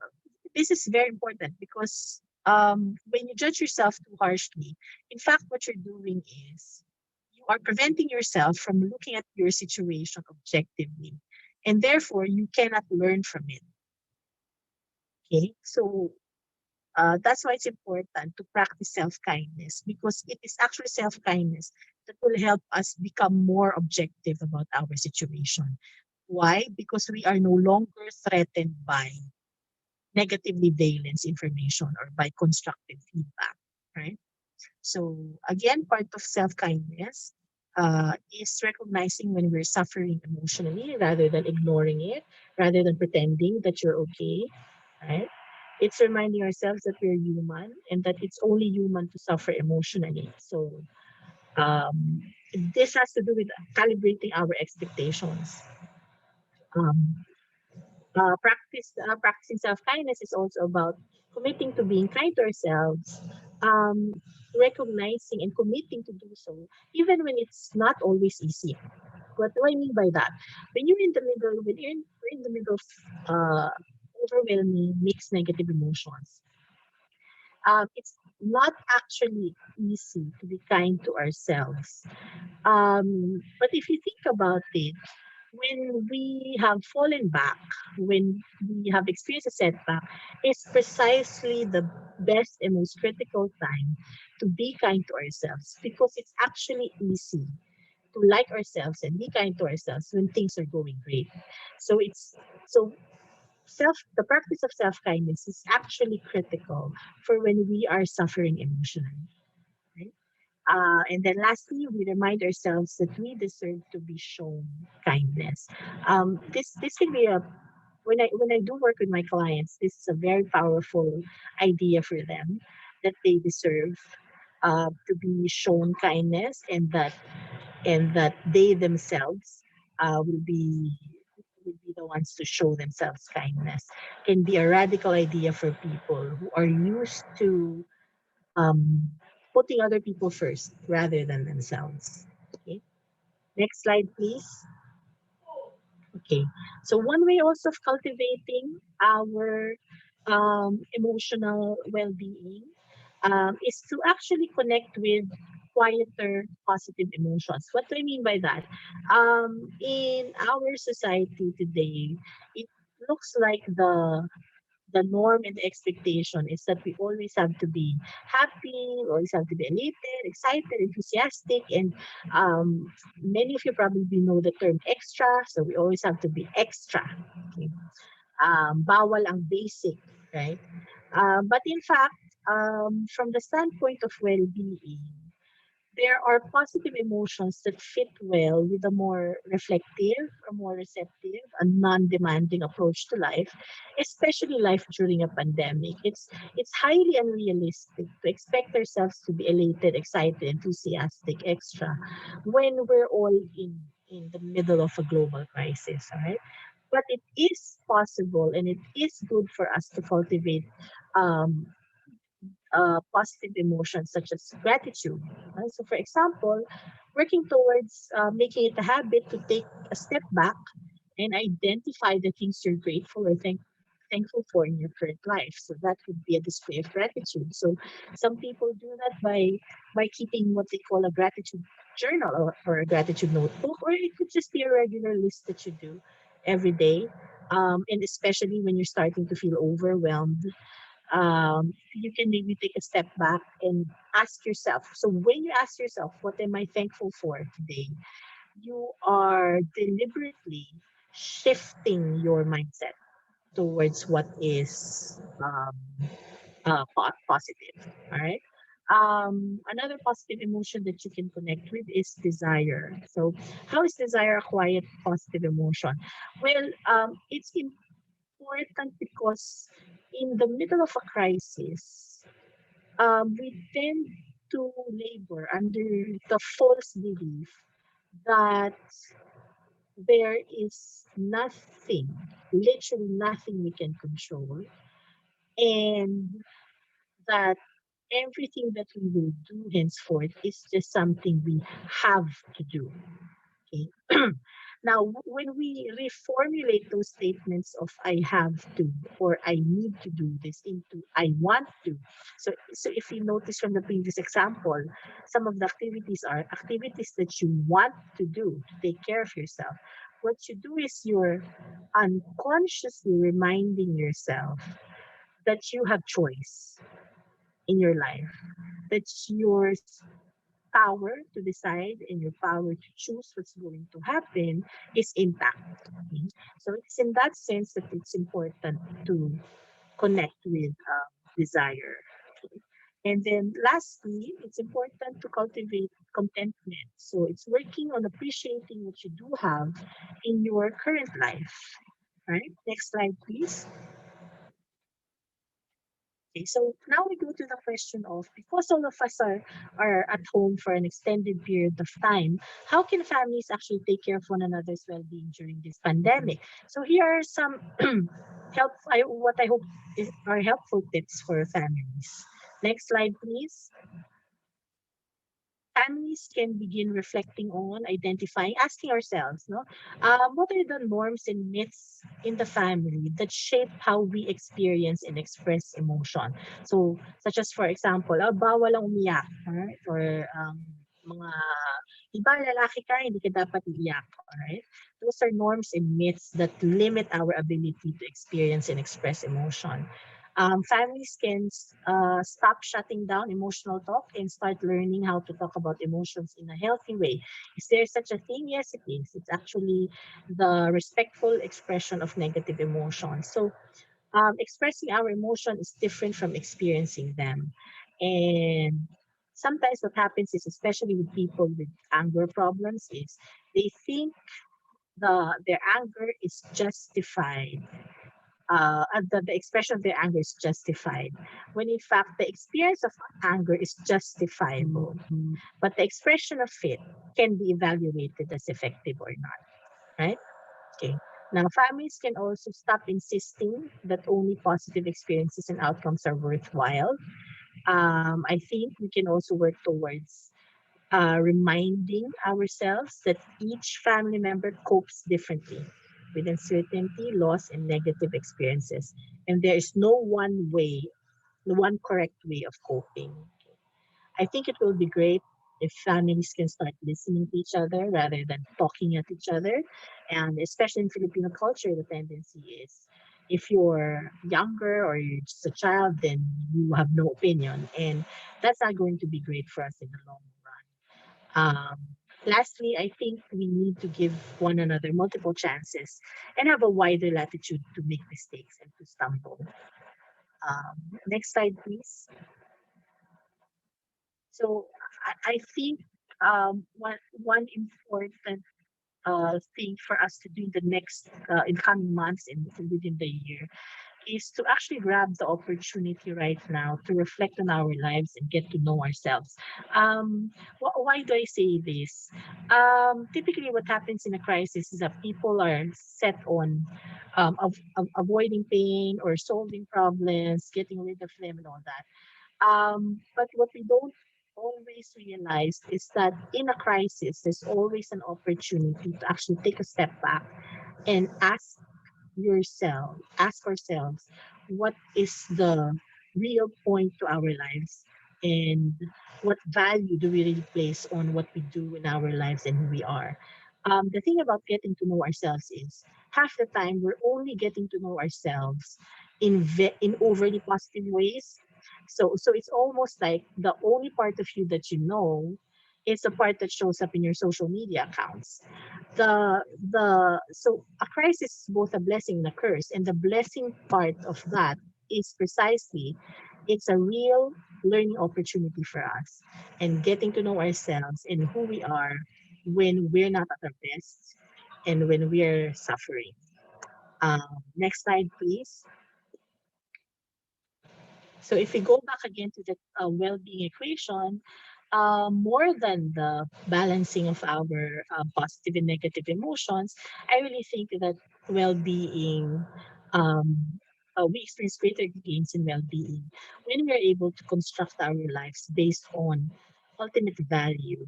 this is very important because when you judge yourself too harshly, in fact, what you're doing is you are preventing yourself from looking at your situation objectively. And therefore, you cannot learn from it. Okay. So that's why it's important to practice self kindness because it is actually self kindness that will help us become more objective about our situation. Why? Because we are no longer threatened by negatively valence information or by constructive feedback, right? So again, part of self-kindness is recognizing when we're suffering emotionally rather than ignoring it, rather than pretending that you're okay, right? It's reminding ourselves that we're human and that it's only human to suffer emotionally. So um, this has to do with calibrating our expectations. Um, practicing self-kindness is also about committing to being kind to ourselves, um, recognizing and committing to do so, even when it's not always easy. What do I mean by that? When you're in the middle, we're in the middle of overwhelming mixed negative emotions, it's not actually easy to be kind to ourselves. But if you think about it, when we have fallen back, when we have experienced a setback, is precisely the best and most critical time to be kind to ourselves because it's actually easy to like ourselves and be kind to ourselves when things are going great. So it's so the practice of self-kindness is actually critical for when we are suffering emotionally. Right? And then lastly, we remind ourselves that we deserve to be shown kindness. This can be a when I do work with my clients, this is a very powerful idea for them that they deserve to be shown kindness and that they themselves will be the ones to show themselves kindness. Can be a radical idea for people who are used to um, putting other people first rather than themselves. Okay. Next slide, please. Okay. So one way also of cultivating our emotional well-being is to actually connect with quieter positive emotions. What do I mean by that? In our society today, it looks like the norm and the expectation is that we always have to be happy, we always have to be elated, excited, enthusiastic, and um, many of you probably know the term extra, so we always have to be extra. Okay? Bawal ang basic, right? But in fact, from the standpoint of well-being, there are positive emotions that fit well with a more reflective, a more receptive, a non-demanding approach to life, especially life during a pandemic. It's highly unrealistic to expect ourselves to be elated, excited, enthusiastic, extra when we're all in the middle of a global crisis, all right? But it is possible and it is good for us to cultivate um, positive emotions such as gratitude. So, for example, working towards making it a habit to take a step back and identify the things you're grateful or thankful for in your current life. So that would be a display of gratitude. So some people do that by keeping what they call a gratitude journal or a gratitude notebook, or it could just be a regular list that you do every day. And especially when you're starting to feel overwhelmed, you can maybe take a step back and ask yourself. So when you ask yourself, what am I thankful for today? You are deliberately shifting your mindset towards what is positive. All right. Another positive emotion that you can connect with is desire. So, how is desire a quiet positive emotion? Well, it's important because in the middle of a crisis, we tend to labor under the false belief that there is nothing, literally nothing we can control, and that everything that we will do henceforth is just something we have to do. Okay. Now, when we reformulate those statements of I have to or I need to do this into I want to. So if you notice from the previous example, some of the activities are activities that you want to do to take care of yourself. What you do is you're unconsciously reminding yourself that you have choice in your life. That's yours power to decide and your power to choose what's going to happen is intact. Okay? So it's in that sense that it's important to connect with desire. Okay? And then lastly, it's important to cultivate contentment. So it's working on appreciating what you do have in your current life. Right? Next slide, please. Okay, so now we go to the question of because all of us are at home for an extended period of time, how can families actually take care of one another's well-being during this pandemic? So here are some what I hope are helpful tips for families. Next slide, please. Families can begin reflecting on, identifying, asking ourselves, no, what are the norms and myths in the family that shape how we experience and express emotion? So, such as for example, bawal ang umiyak, right? Or mga iba lalaki ka, hindi ka dapat iiyak, alright? Those are norms and myths that limit our ability to experience and express emotion. Families can stop shutting down emotional talk and start learning how to talk about emotions in a healthy way. Is there such a thing? Yes, it is. It's actually the respectful expression of negative emotions. So, expressing our emotion is different from experiencing them. And sometimes what happens is, especially with people with anger problems, is they think their anger is justified the expression of their anger is justified, when in fact the experience of anger is justifiable, but the expression of it can be evaluated as effective or not, right? Okay. Now, families can also stop insisting that only positive experiences and outcomes are worthwhile. I think we can also work towards reminding ourselves that each family member copes differently with uncertainty, loss, and negative experiences. And there is no one way, no one correct way of coping. I think it will be great if families can start listening to each other rather than talking at each other. And especially in Filipino culture, the tendency is if you're younger or you're just a child, then you have no opinion. And that's not going to be great for us in the long run. Um, Lastly, I think we need to give one another multiple chances and have a wider latitude to make mistakes and to stumble. Next slide, please. So I think one important thing for us to do in the next in coming months and within the year is to actually grab the opportunity right now to reflect on our lives and get to know ourselves. Why do I say this? Typically, what happens in a crisis is that people are set on avoiding pain or solving problems, getting rid of them, and all that. But what we don't always realize is that in a crisis, there's always an opportunity to actually take a step back and ask ourselves, what is the real point to our lives and what value do we really place on what we do in our lives and who we are. The thing about getting to know ourselves is half the time we're only getting to know ourselves in overly positive ways. So it's almost like the only part of you that you know is the part that shows up in your social media accounts. So a crisis is both a blessing and a curse, and the blessing part of that is precisely it's a real learning opportunity for us and getting to know ourselves and who we are when we're not at our best and when we're suffering. Next slide, please. So if we go back again to the well-being equation, more than the balancing of our positive and negative emotions, I really think that well-being, we experience greater gains in well-being when we are able to construct our lives based on ultimate value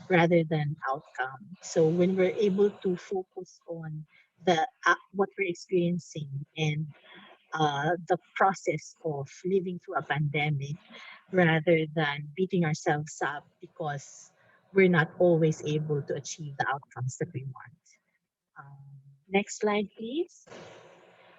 rather than outcome. So when we're able to focus on the what we're experiencing and the process of living through a pandemic rather than beating ourselves up because we're not always able to achieve the outcomes that we want. Um, Next slide, please.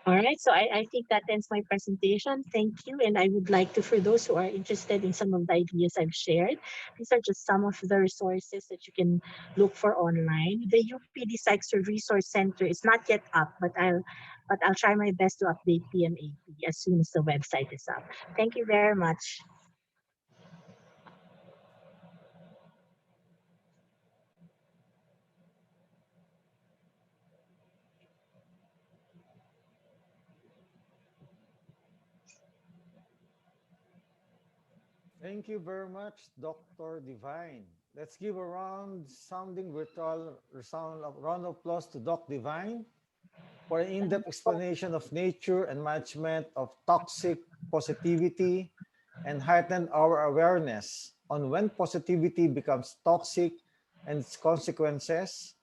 All right, so I think that ends my presentation. Thank you. And I would like to, for those who are interested in some of the ideas I've shared, these are just some of the resources that you can look for online. The UPD Sykes Resource Center is not yet up, but I'll try my best to update PMAP as soon as the website is up. Thank you very much. Thank you very much, Dr. Divine. Let's give a sounding virtual round of applause to Doc Divine for an in-depth explanation of nature and management of toxic positivity and heightened our awareness on when positivity becomes toxic and its consequences.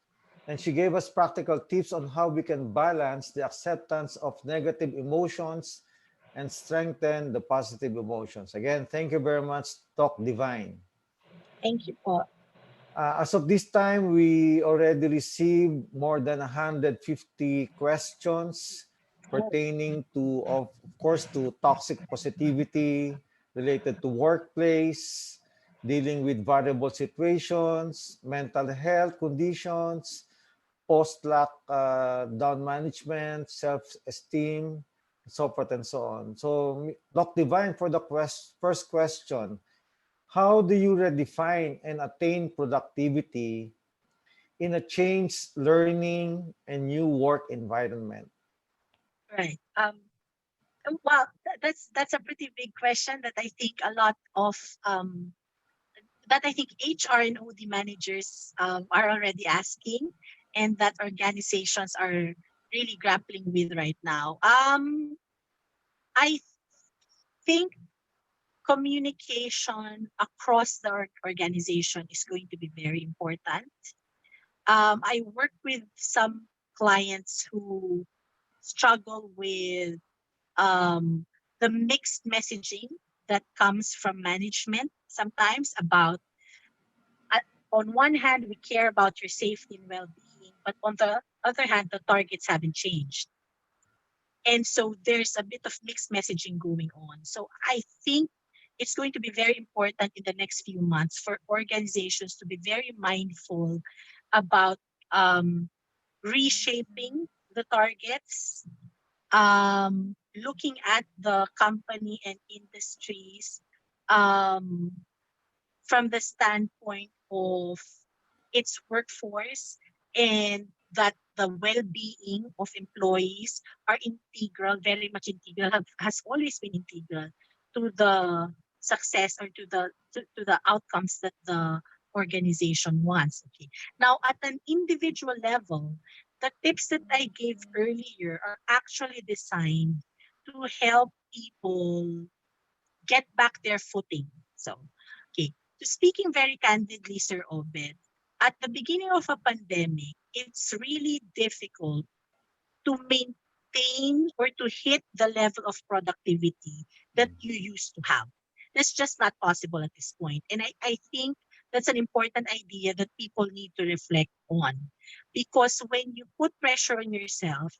And she gave us practical tips on how we can balance the acceptance of negative emotions and strengthen the positive emotions. Again, thank you very much, Doc Divine. Thank you, Paul. As of this time, we already received more than 150 questions Oh, pertaining to, of course, to toxic positivity related to workplace, dealing with variable situations, mental health conditions, post-lockdown management, self-esteem, so forth and so on. So, Doc Divine, for the first question, how do you redefine and attain productivity in a changed learning and new work environment? right. Well, that's a pretty big question that I think a lot of that I think HR and OD managers are already asking, and that organizations are really grappling with right now. I think communication across the organization is going to be very important. I work with some clients who struggle with um, the mixed messaging that comes from management sometimes about on one hand, we care about your safety and well-being, but on the other hand, the targets haven't changed. And so there's a bit of mixed messaging going on. So I think it's going to be very important in the next few months for organizations to be very mindful about reshaping the targets, looking at the company and industries um, from the standpoint of its workforce, and that the well-being of employees are integral, very much integral, has always been integral to the success or to the outcomes that the organization wants. Okay. Now, at an individual level, the tips that I gave earlier are actually designed to help people get back their footing. So, okay. So speaking very candidly, Sir Obed, at the beginning of a pandemic, it's really difficult to maintain or to hit the level of productivity that you used to have. That's just not possible at this point. And I think that's an important idea that people need to reflect on. Because when you put pressure on yourself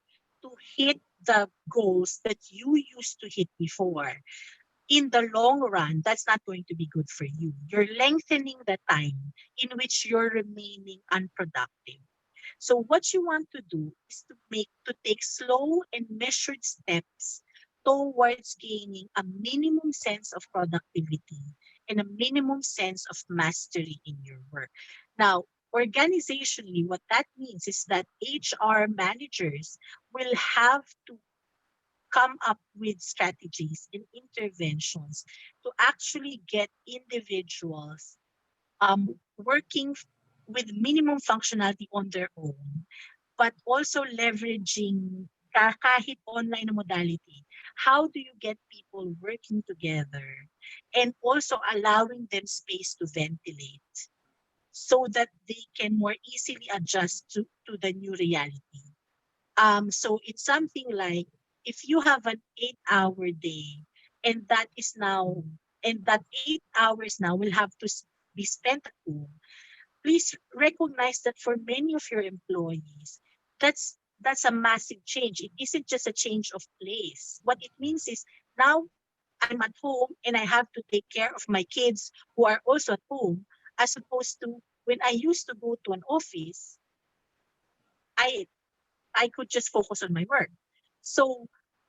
to hit the goals that you used to hit before, in the long run, that's not going to be good for you. You're lengthening the time in which you're remaining unproductive. So what you want to do is to take slow and measured steps towards gaining a minimum sense of productivity and a minimum sense of mastery in your work. Now, organizationally, what that means is that HR managers will have to come up with strategies and interventions to actually get individuals working with minimum functionality on their own, but also leveraging kahit online na modality. How do you get people working together and also allowing them space to ventilate so that they can more easily adjust to the new reality? So it's something like, if you have an 8-hour day, and that is now, and that 8 hours now will have to be spent at home, please recognize that for many of your employees, that's a massive change. It isn't just a change of place. What it means is, now I'm at home and I have to take care of my kids who are also at home, as opposed to when I used to go to an office, I I could just focus on my work. So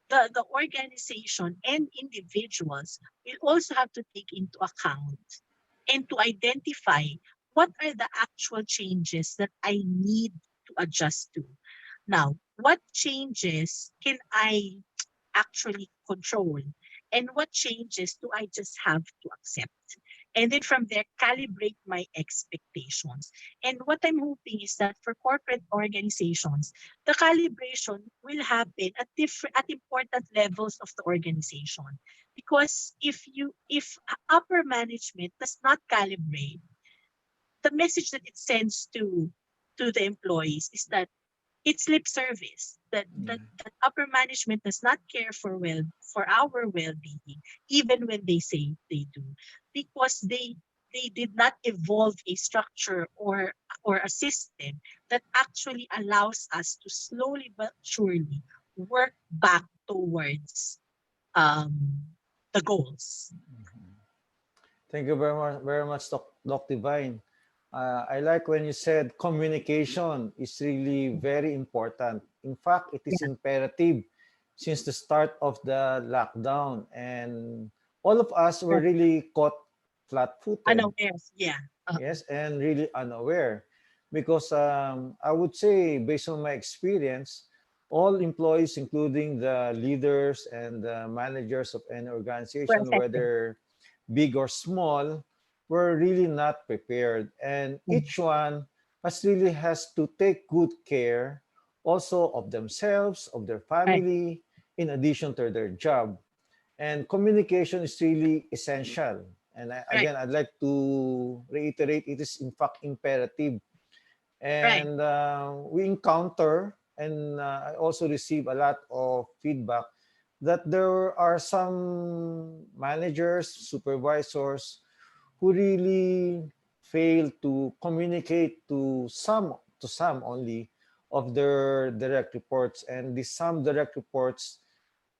the organization and individuals will also have to take into account and to identify what are the actual changes that I need to adjust to. Now, what changes can I actually control? And what changes do I just have to accept? And then from there, calibrate my expectations. And what I'm hoping is that for corporate organizations, the calibration will happen at important levels of the organization. Because if upper management does not calibrate, the message that it sends to the employees is that it's lip service, that upper management does not care for our well-being, even when they say they do, because they did not evolve a structure or a system that actually allows us to slowly but surely work back towards um, the goals. Thank you very much, Doc Divine. I like when you said communication is really very important. In fact, it is Yeah, imperative since the start of the lockdown, and all of us were right. really caught flat-footed. Unawares. Yeah. Yes, and really unaware. Because I would say, based on my experience, all employees, including the leaders and the managers of any We're organization, affected. whether big or small, were really not prepared. And Mm. each one has to take good care also of themselves, of their Right. family, in addition to their job. And communication is really essential. And Right. again, I'd like to reiterate, it is in fact imperative. Right. And we encounter, and I also receive a lot of feedback that there are some managers, supervisors who really fail to communicate to some only of their direct reports, and these some direct reports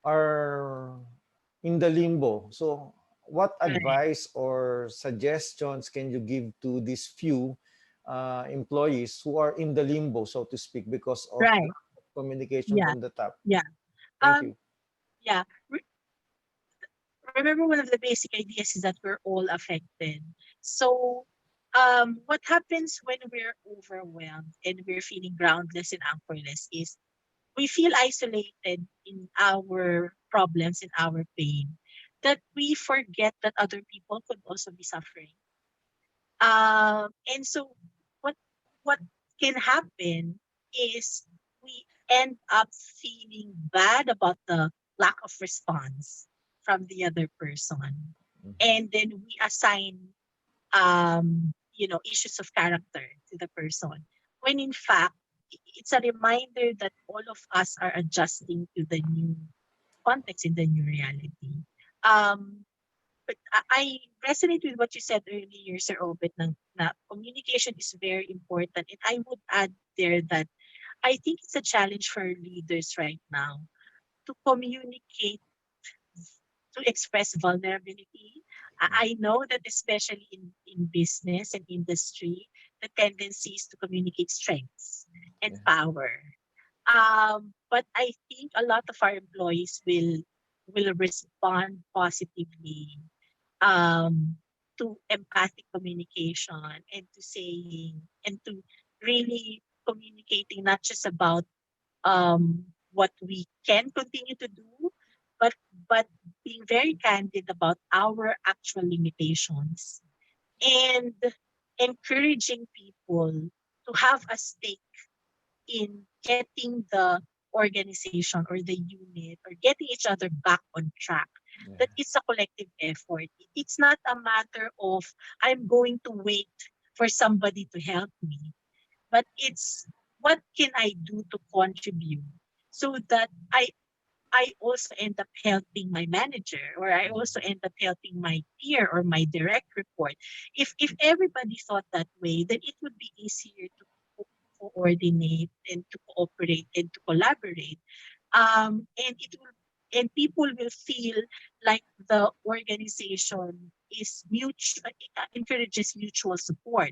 are in the limbo. So what Right. advice or suggestions can you give to these few employees who are in the limbo, so to speak, because of Right. lack of communication Yeah. from the top? Yeah. Thank you. Um, yeah. Remember, one of the basic ideas is that we're all affected. So, what happens when we're overwhelmed and we're feeling groundless and anchorless is we feel isolated in our problems and our pain, that we forget that other people could also be suffering. And so what what can happen is we end up feeling bad about the lack of response from the other person. And then we assign issues of character to the person. When in fact, it's a reminder that all of us are adjusting to the new context in the new reality. Um, but I resonate with what you said earlier, Sir Obet, na communication is very important. And I would add there that I think it's a challenge for leaders right now to communicate, to express vulnerability. I know that especially in business and industry, the tendency is to communicate strengths and Yeah. power. But I think a lot of our employees will respond positively um, to empathic communication and to saying and to really communicating not just about what we can continue to do, but but being very candid about our actual limitations and encouraging people to have a stake in getting the organization or the unit or getting each other back on track. Yeah. That it's a collective effort. It's not a matter of I'm going to wait for somebody to help me, but it's what can I do to contribute so that I also end up helping my manager, or I also end up helping my peer or my direct report. If everybody thought that way, then it would be easier to coordinate and to cooperate and to collaborate. And it will and people will feel like the organization is encourages mutual support.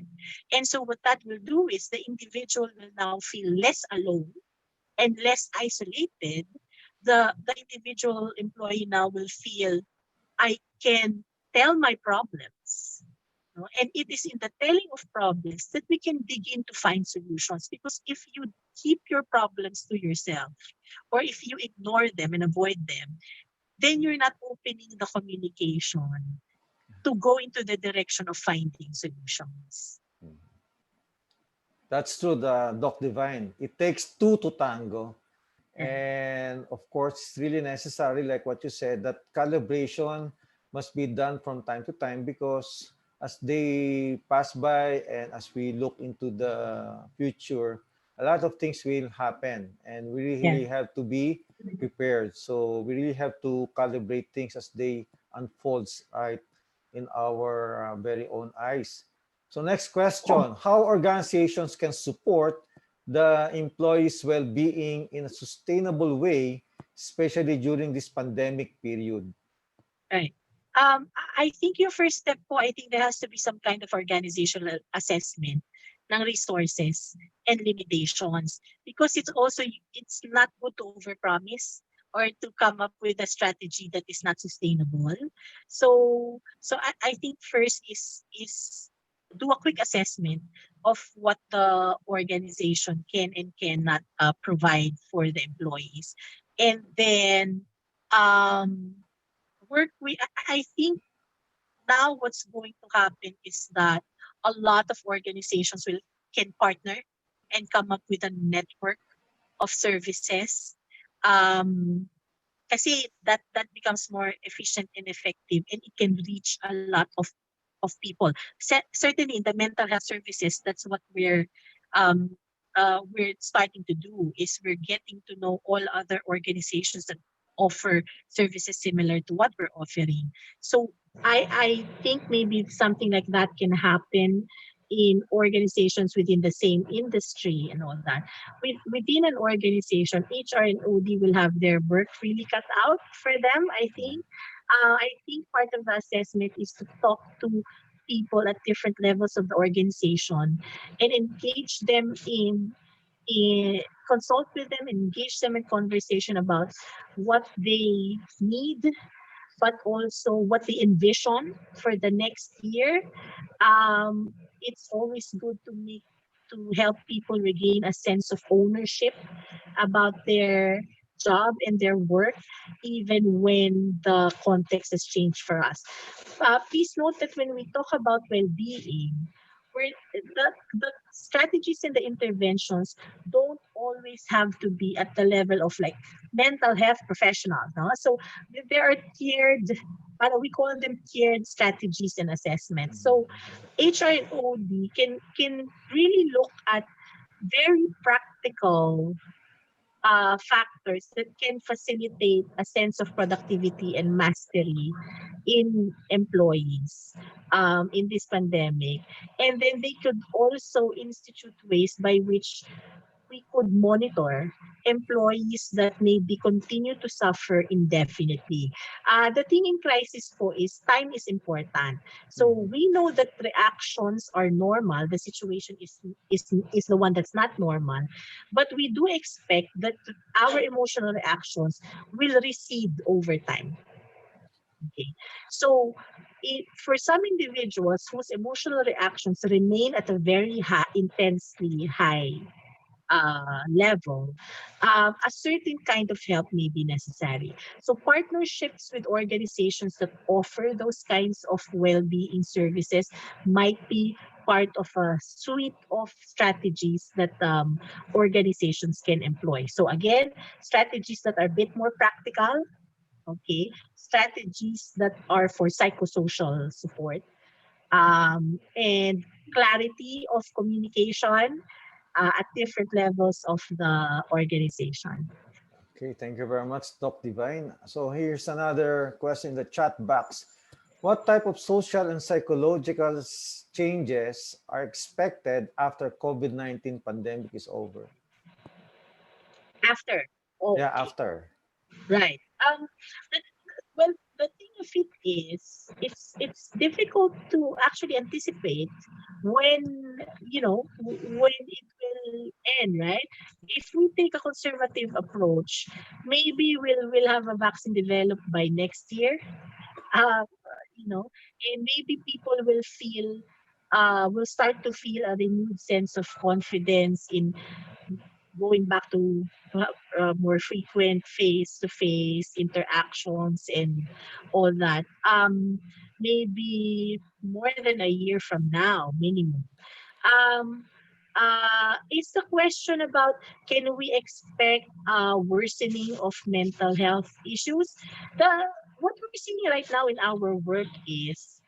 And so what that will do is the individual will now feel less alone and less isolated. The individual employee now will feel I can tell my problems. No? And it is in the telling of problems that we can begin to find solutions. Because if you keep your problems to yourself, or if you ignore them and avoid them, then you're not opening the communication to go into the direction of finding solutions. That's true, the Doc Divine. It takes two to tango. Right. And of course, it's really necessary, like what you said, that calibration must be done from time to time, because as they pass by and as we look into the future, a lot of things will happen and we Yeah. really have to be prepared. So we really have to calibrate things as they unfolds right in our very own eyes. So next question, how organizations can support the employees' well-being in a sustainable way, especially during this pandemic period? Right. I think your first step po, I think there has to be some kind of organizational assessment ng resources and limitations, because it's not good to overpromise or to come up with a strategy that is not sustainable. So I think first is do a quick assessment of what the organization can and cannot provide for the employees, and then um I think now what's going to happen is that a lot of organizations will can partner and come up with a network of services. Um, Kasi that becomes more efficient and effective, and it can reach a lot of people. Certainly in the mental health services, that's what we're starting to do, is we're getting to know all other organizations that offer services similar to what we're offering. So I think maybe something like that can happen in organizations within the same industry and all that. Within an organization, HR and OD will have their work really cut out for them, I think. I think part of the assessment is to talk to people at different levels of the organization and engage them in consult with them, engage them in conversation about what they need, but also what they envision for the next year. It's always good to help people regain a sense of ownership about their job and their work, even when the context has changed for us. Please note that when we talk about well-being, the strategies and the interventions don't always have to be at the level of like mental health professionals. No? So there are tiered, we call them tiered strategies and assessments. So HR and OD can really look at very practical factors that can facilitate a sense of productivity and mastery in employees in this pandemic. And then they could also institute ways by which we could monitor employees that maybe continue to suffer indefinitely. The thing in crisis po is time is important. So we know that reactions are normal. The situation is the one that's not normal. But we do expect that our emotional reactions will recede over time. Okay. So for some individuals whose emotional reactions remain at a very high, intensely high level, a certain kind of help may be necessary. So partnerships with organizations that offer those kinds of well-being services might be part of a suite of strategies that organizations can employ. So again, strategies that are a bit more practical, okay, strategies that are for psychosocial support, and clarity of communication at different levels of the organization. Okay, thank you very much, Doc Divine. So here's another question in the chat box. What type of social and psychological changes are expected after COVID-19 pandemic is over? After, oh, Yeah, okay, after. right. The, well, the thing of it is, it's difficult to actually anticipate when when it will end, right? If we take a conservative approach, maybe we'll have a vaccine developed by next year. uh, and maybe people will start to feel a renewed sense of confidence in going back to more frequent face-to-face interactions and all that. Maybe more than a year from now, minimum. Um, is the question about, can we expect worsening of mental health issues? The What we're seeing right now in our work is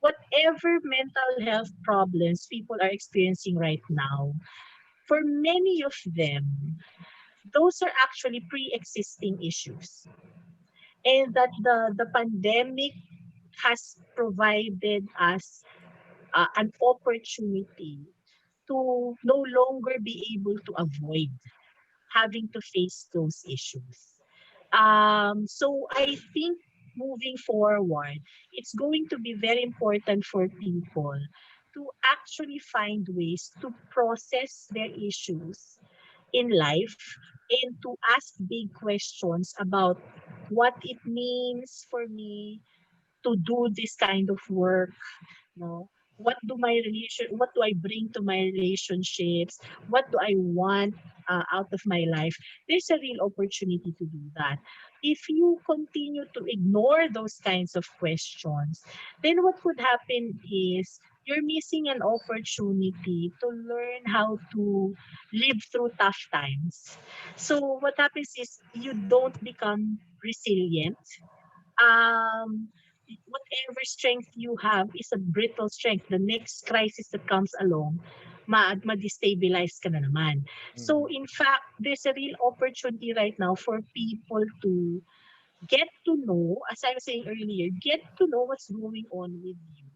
whatever mental health problems people are experiencing right now, for many of them, those are actually pre-existing issues. And that the pandemic has provided us an opportunity to no longer be able to avoid having to face those issues. So I think moving forward, it's going to be very important for people to actually find ways to process their issues in life and to ask big questions about what it means for me to do this kind of work. No, what do I bring to my relationships, what do I want out of my life? There's a real opportunity to do that. If you continue to ignore those kinds of questions, then what could happen is you're missing an opportunity to learn how to live through tough times. So what happens is you don't become resilient. Whatever strength you have is a brittle strength. The next crisis that comes along, ma-destabilize ka na naman. So in fact, there's a real opportunity right now for people to get to know, as I was saying earlier, get to know what's going on with you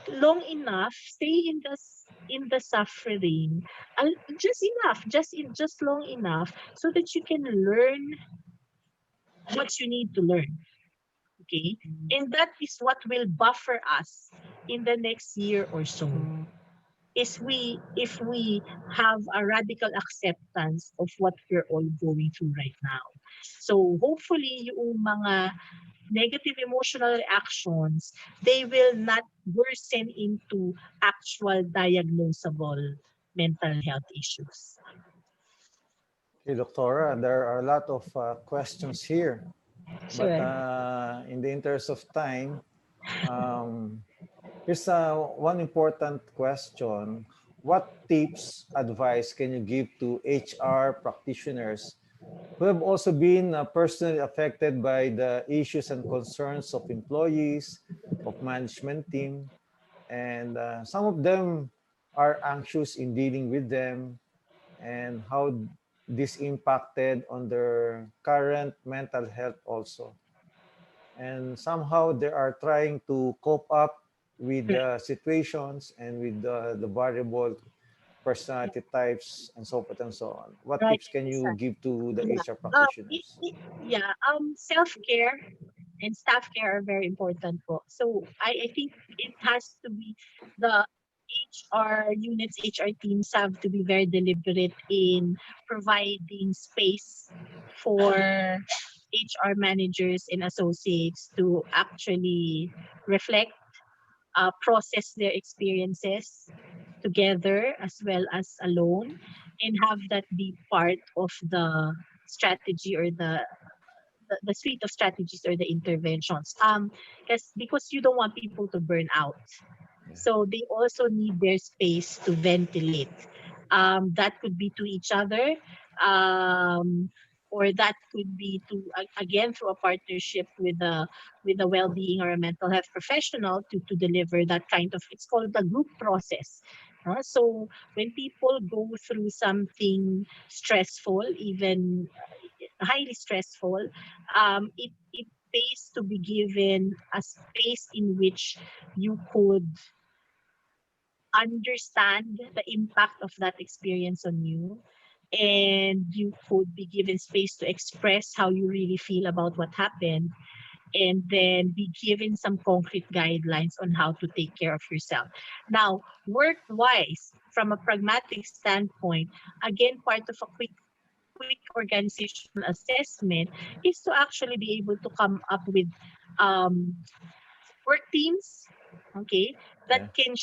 long enough, stay in the suffering, just enough, just long enough, so that you can learn what you need to learn. Okay, and that is what will buffer us in the next year or so. Is we If we have a radical acceptance of what we're all going through right now. So hopefully yung mga negative emotional reactions, they will not worsen into actual diagnosable mental health issues. Okay, Doctora, there are a lot of questions here, but Sure. in the interest of time, um, here's one important question. What tips, advice can you give to HR practitioners who have also been personally affected by the issues and concerns of employees, of management team, and some of them are anxious in dealing with them, and how this impacted on their current mental health also. And somehow they are trying to cope up with Right. the situations and with the variable personality types and so forth and so on. What Right. tips can you Exactly. give to the Yeah. HR practitioners? Yeah. Self care and staff care are very important po. So I think it has to be the HR units, HR teams have to be very deliberate in providing space for HR managers and associates to actually reflect, process their experiences together as well as alone, and have that be part of the strategy or the suite of strategies or the interventions. Because you don't want people to burn out, Yeah. so they also need their space to ventilate. That could be to each other, um, or that could be to again through a partnership with a well-being or a mental health professional to deliver that kind of, it's called the group process. So when people go through something stressful, even highly stressful, it pays to be given a space in which you could understand the impact of that experience on you, and you could be given space to express how you really feel about what happened, and then be given some concrete guidelines on how to take care of yourself. Now, work wise, from a pragmatic standpoint, again, part of a quick organizational assessment is to actually be able to come up with um, work teams, okay, that Yeah.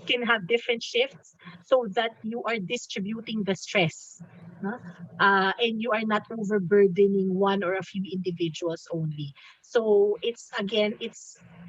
can have different shifts, so that you are distributing the stress, no? And you are not overburdening one or a few individuals only. So it's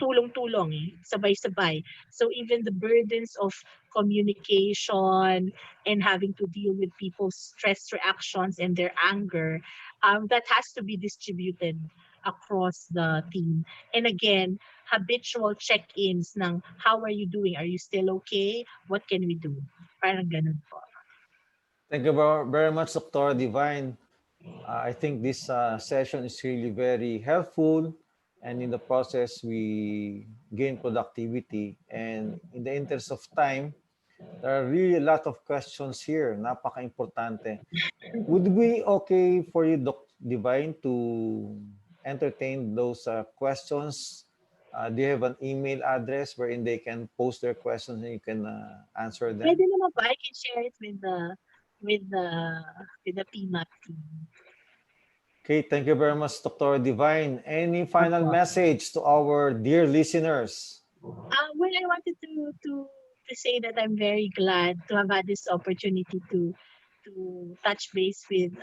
tulong-tulong, sabay-sabay. So even the burdens of communication and having to deal with people's stress reactions and their anger, that has to be distributed across the team. And again, habitual check-ins ng how are you doing? Are you still okay? What can we do? Parang ganun po. Thank you very much, Dr. Divine. I think this session is really very helpful, and in the process, we gain productivity. And in the interest of time, there are really a lot of questions here. Napaka-importante. Would it be okay for you, Dr. Divine, to entertain those questions? Do you have an email address wherein they can post their questions and you can answer them? Pwede naman po, I can share it with the with the PMAP team. Okay, thank you very much, Dr. Divine. Any final Opo. message to our dear listeners? Well, I wanted to say that I'm very glad to have had this opportunity to touch base with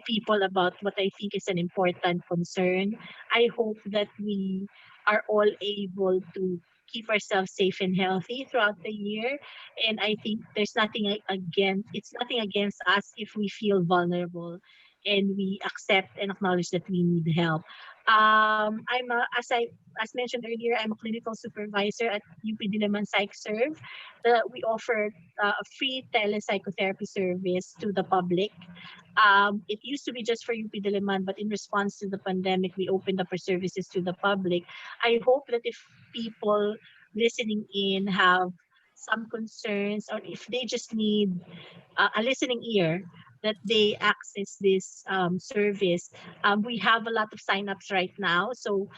people about what I think is an important concern. I hope that we are all able to keep ourselves safe and healthy throughout the year. And I think it's nothing against us if we feel vulnerable and we accept and acknowledge that we need help. As mentioned earlier, I'm a clinical supervisor at UP Diliman Psych Serve. We offer a free telepsychotherapy service to the public. It used to be just for UP Diliman, but in response to the pandemic, we opened up our services to the public. I hope that if people listening in have some concerns, or if they just need a listening ear, that they access this service. We have a lot of signups right now, so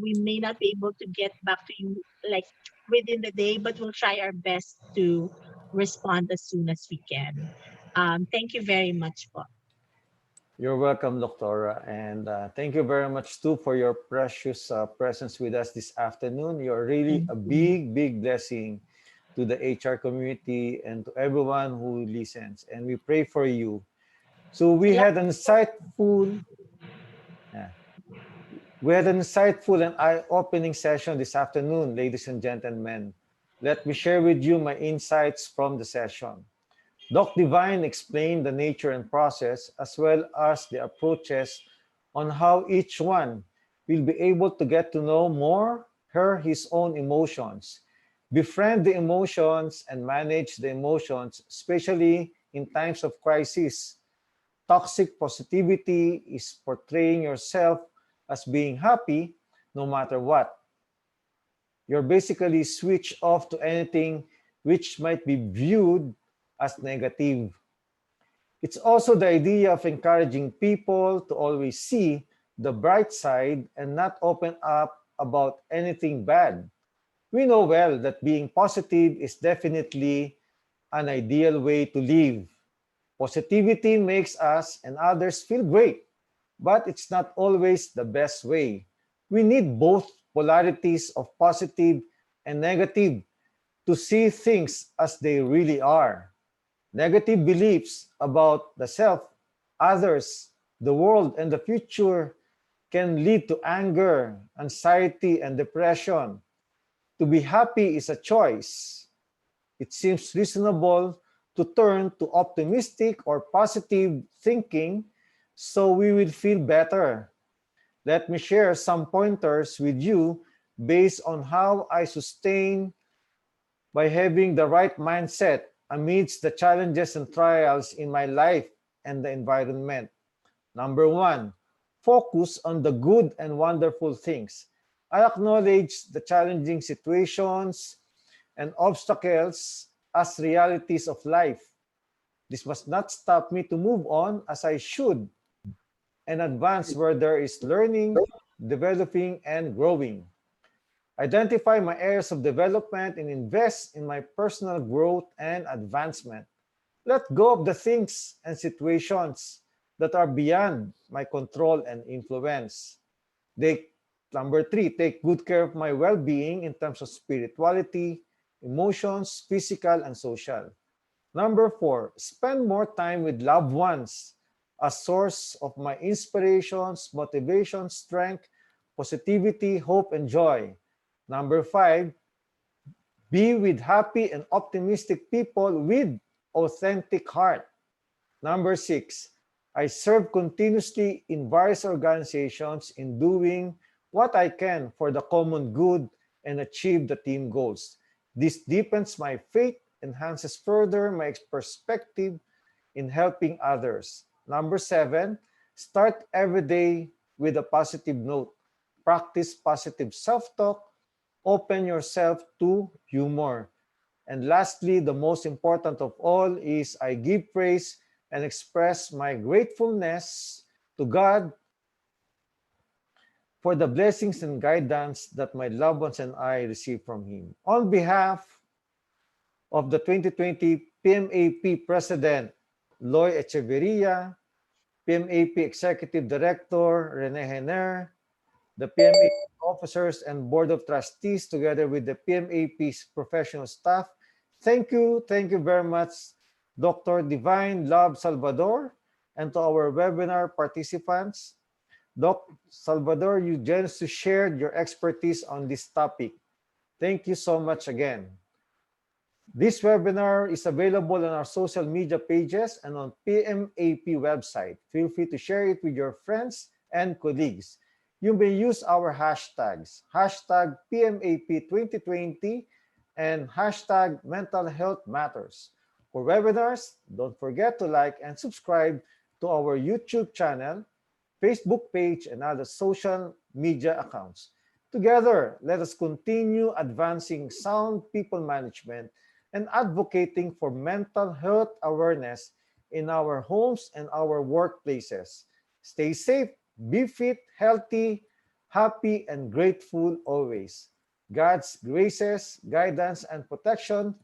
we may not be able to get back to you like within the day, but we'll try our best to respond as soon as we can. Thank you very much po. You're welcome, Doctora, and thank you very much too for your precious presence with us this afternoon. You're really Thank a you. big, big blessing to the HR community and to everyone who listens. And we pray for you. So Salamat po. yeah, we had an insightful and eye-opening session this afternoon, ladies and gentlemen. Let me share with you my insights from the session. Doc Divine explained the nature and process as well as the approaches on how each one will be able to get to know more his own emotions, befriend the emotions and manage the emotions, especially in times of crisis. Toxic positivity is portraying yourself as being happy no matter what. You're basically switched off to anything which might be viewed as negative. It's also the idea of encouraging people to always see the bright side and not open up about anything bad. We know well that being positive is definitely an ideal way to live. Positivity makes us and others feel great, but it's not always the best way. We need both polarities of positive and negative to see things as they really are. Negative beliefs about the self, others, the world, and the future can lead to anger, anxiety, and depression. To be happy is a choice. It seems reasonable to turn to optimistic or positive thinking so we will feel better. Let me share some pointers with you based on how I sustain by having the right mindset amidst the challenges and trials in my life and the environment. Number one, focus on the good and wonderful things. I acknowledge the challenging situations and obstacles as realities of life. This must not stop me to move on as I should and advance where there is learning, developing, and growing. Identify my areas of development and invest in my personal growth and advancement. Let go of the things and situations that are beyond my control and influence. They, Number three, take good care of my well-being in terms of spirituality, emotions, physical, and social. Number four, spend more time with loved ones, a source of my inspirations, motivation, strength, positivity, hope, and joy. Number five, be with happy and optimistic people with authentic heart. Number six, I serve continuously in various organizations in doing what I can for the common good and achieve the team goals. This deepens my faith, enhances further my perspective in helping others. Number seven, start every day with a positive note. Practice positive self-talk. Open yourself to humor. And lastly, the most important of all is I give praise and express my gratefulness to God for the blessings and guidance that my loved ones and I receive from Him. On behalf of the 2020 PMAP President, Loy Echeverria, PMAP Executive Director, Rene Henner, the PMAP officers and Board of Trustees, together with the PMAP's professional staff, thank you very much, Dr. Divine Love Salvador, and to our webinar participants. Doc Salvador, you generously shared your expertise on this topic. Thank you so much again. This webinar is available on our social media pages and on PMAP website. Feel free to share it with your friends and colleagues. You may use our hashtags, hashtag PMAP2020 and hashtag Mental Health Matters. For webinars, don't forget to like and subscribe to our YouTube channel, Facebook page, and other social media accounts. Together, let us continue advancing sound people management and advocating for mental health awareness in our homes and our workplaces. Stay safe, be fit, healthy, happy, and grateful always. God's graces, guidance, and protection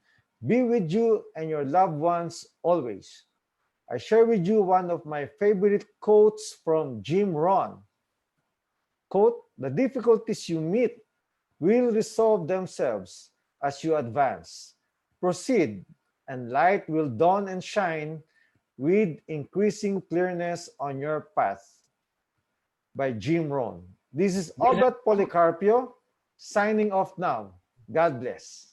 be with you and your loved ones always. I share with you one of my favorite quotes from Jim Rohn. Quote, "The difficulties you meet will resolve themselves as you advance. Proceed, and light will dawn and shine with increasing clearness on your path." By Jim Rohn. This is Albert Policarpio signing off now. God bless.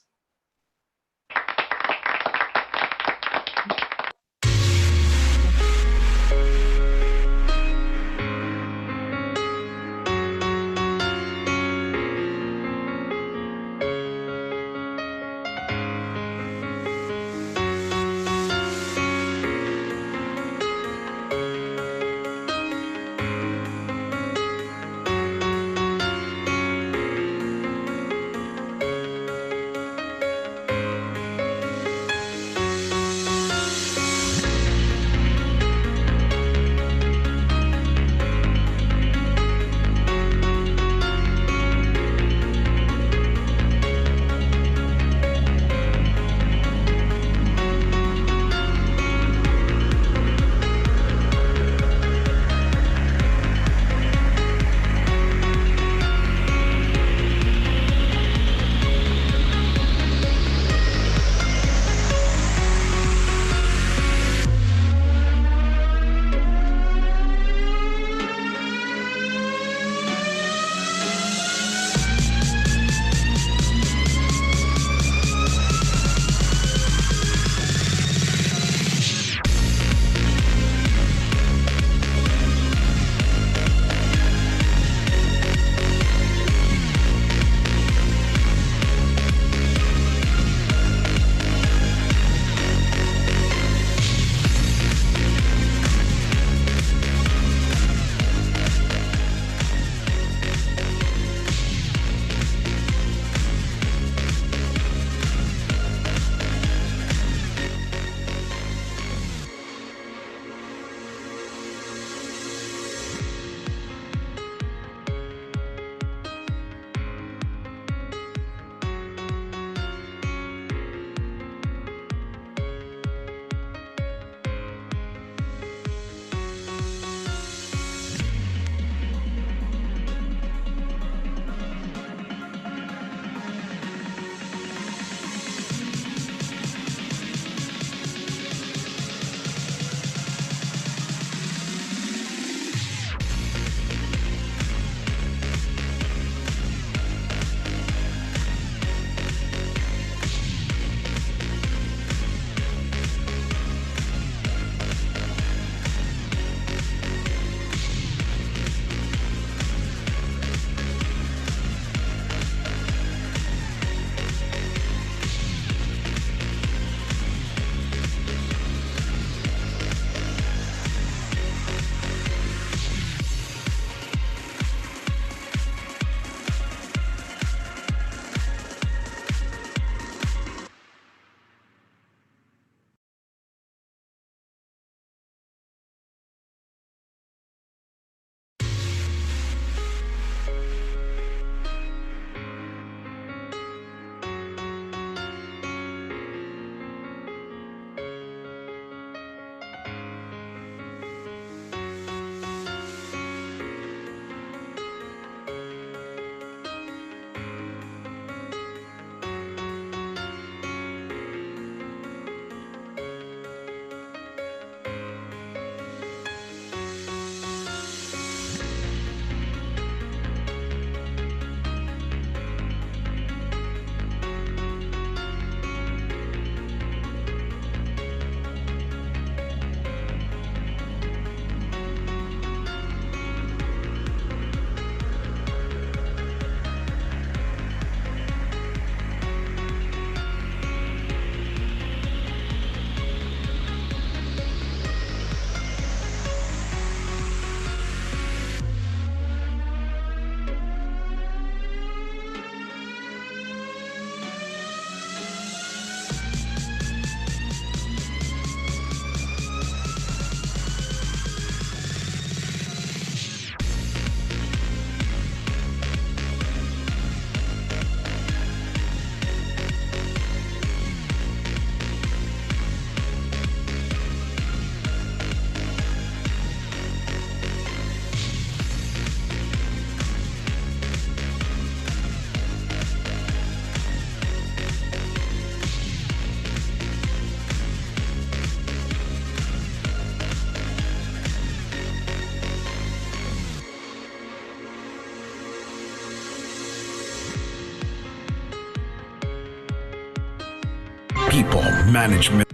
Management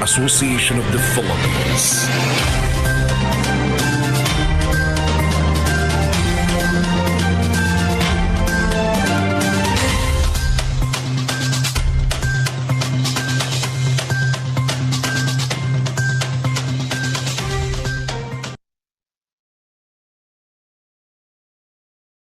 Association of the Philippines.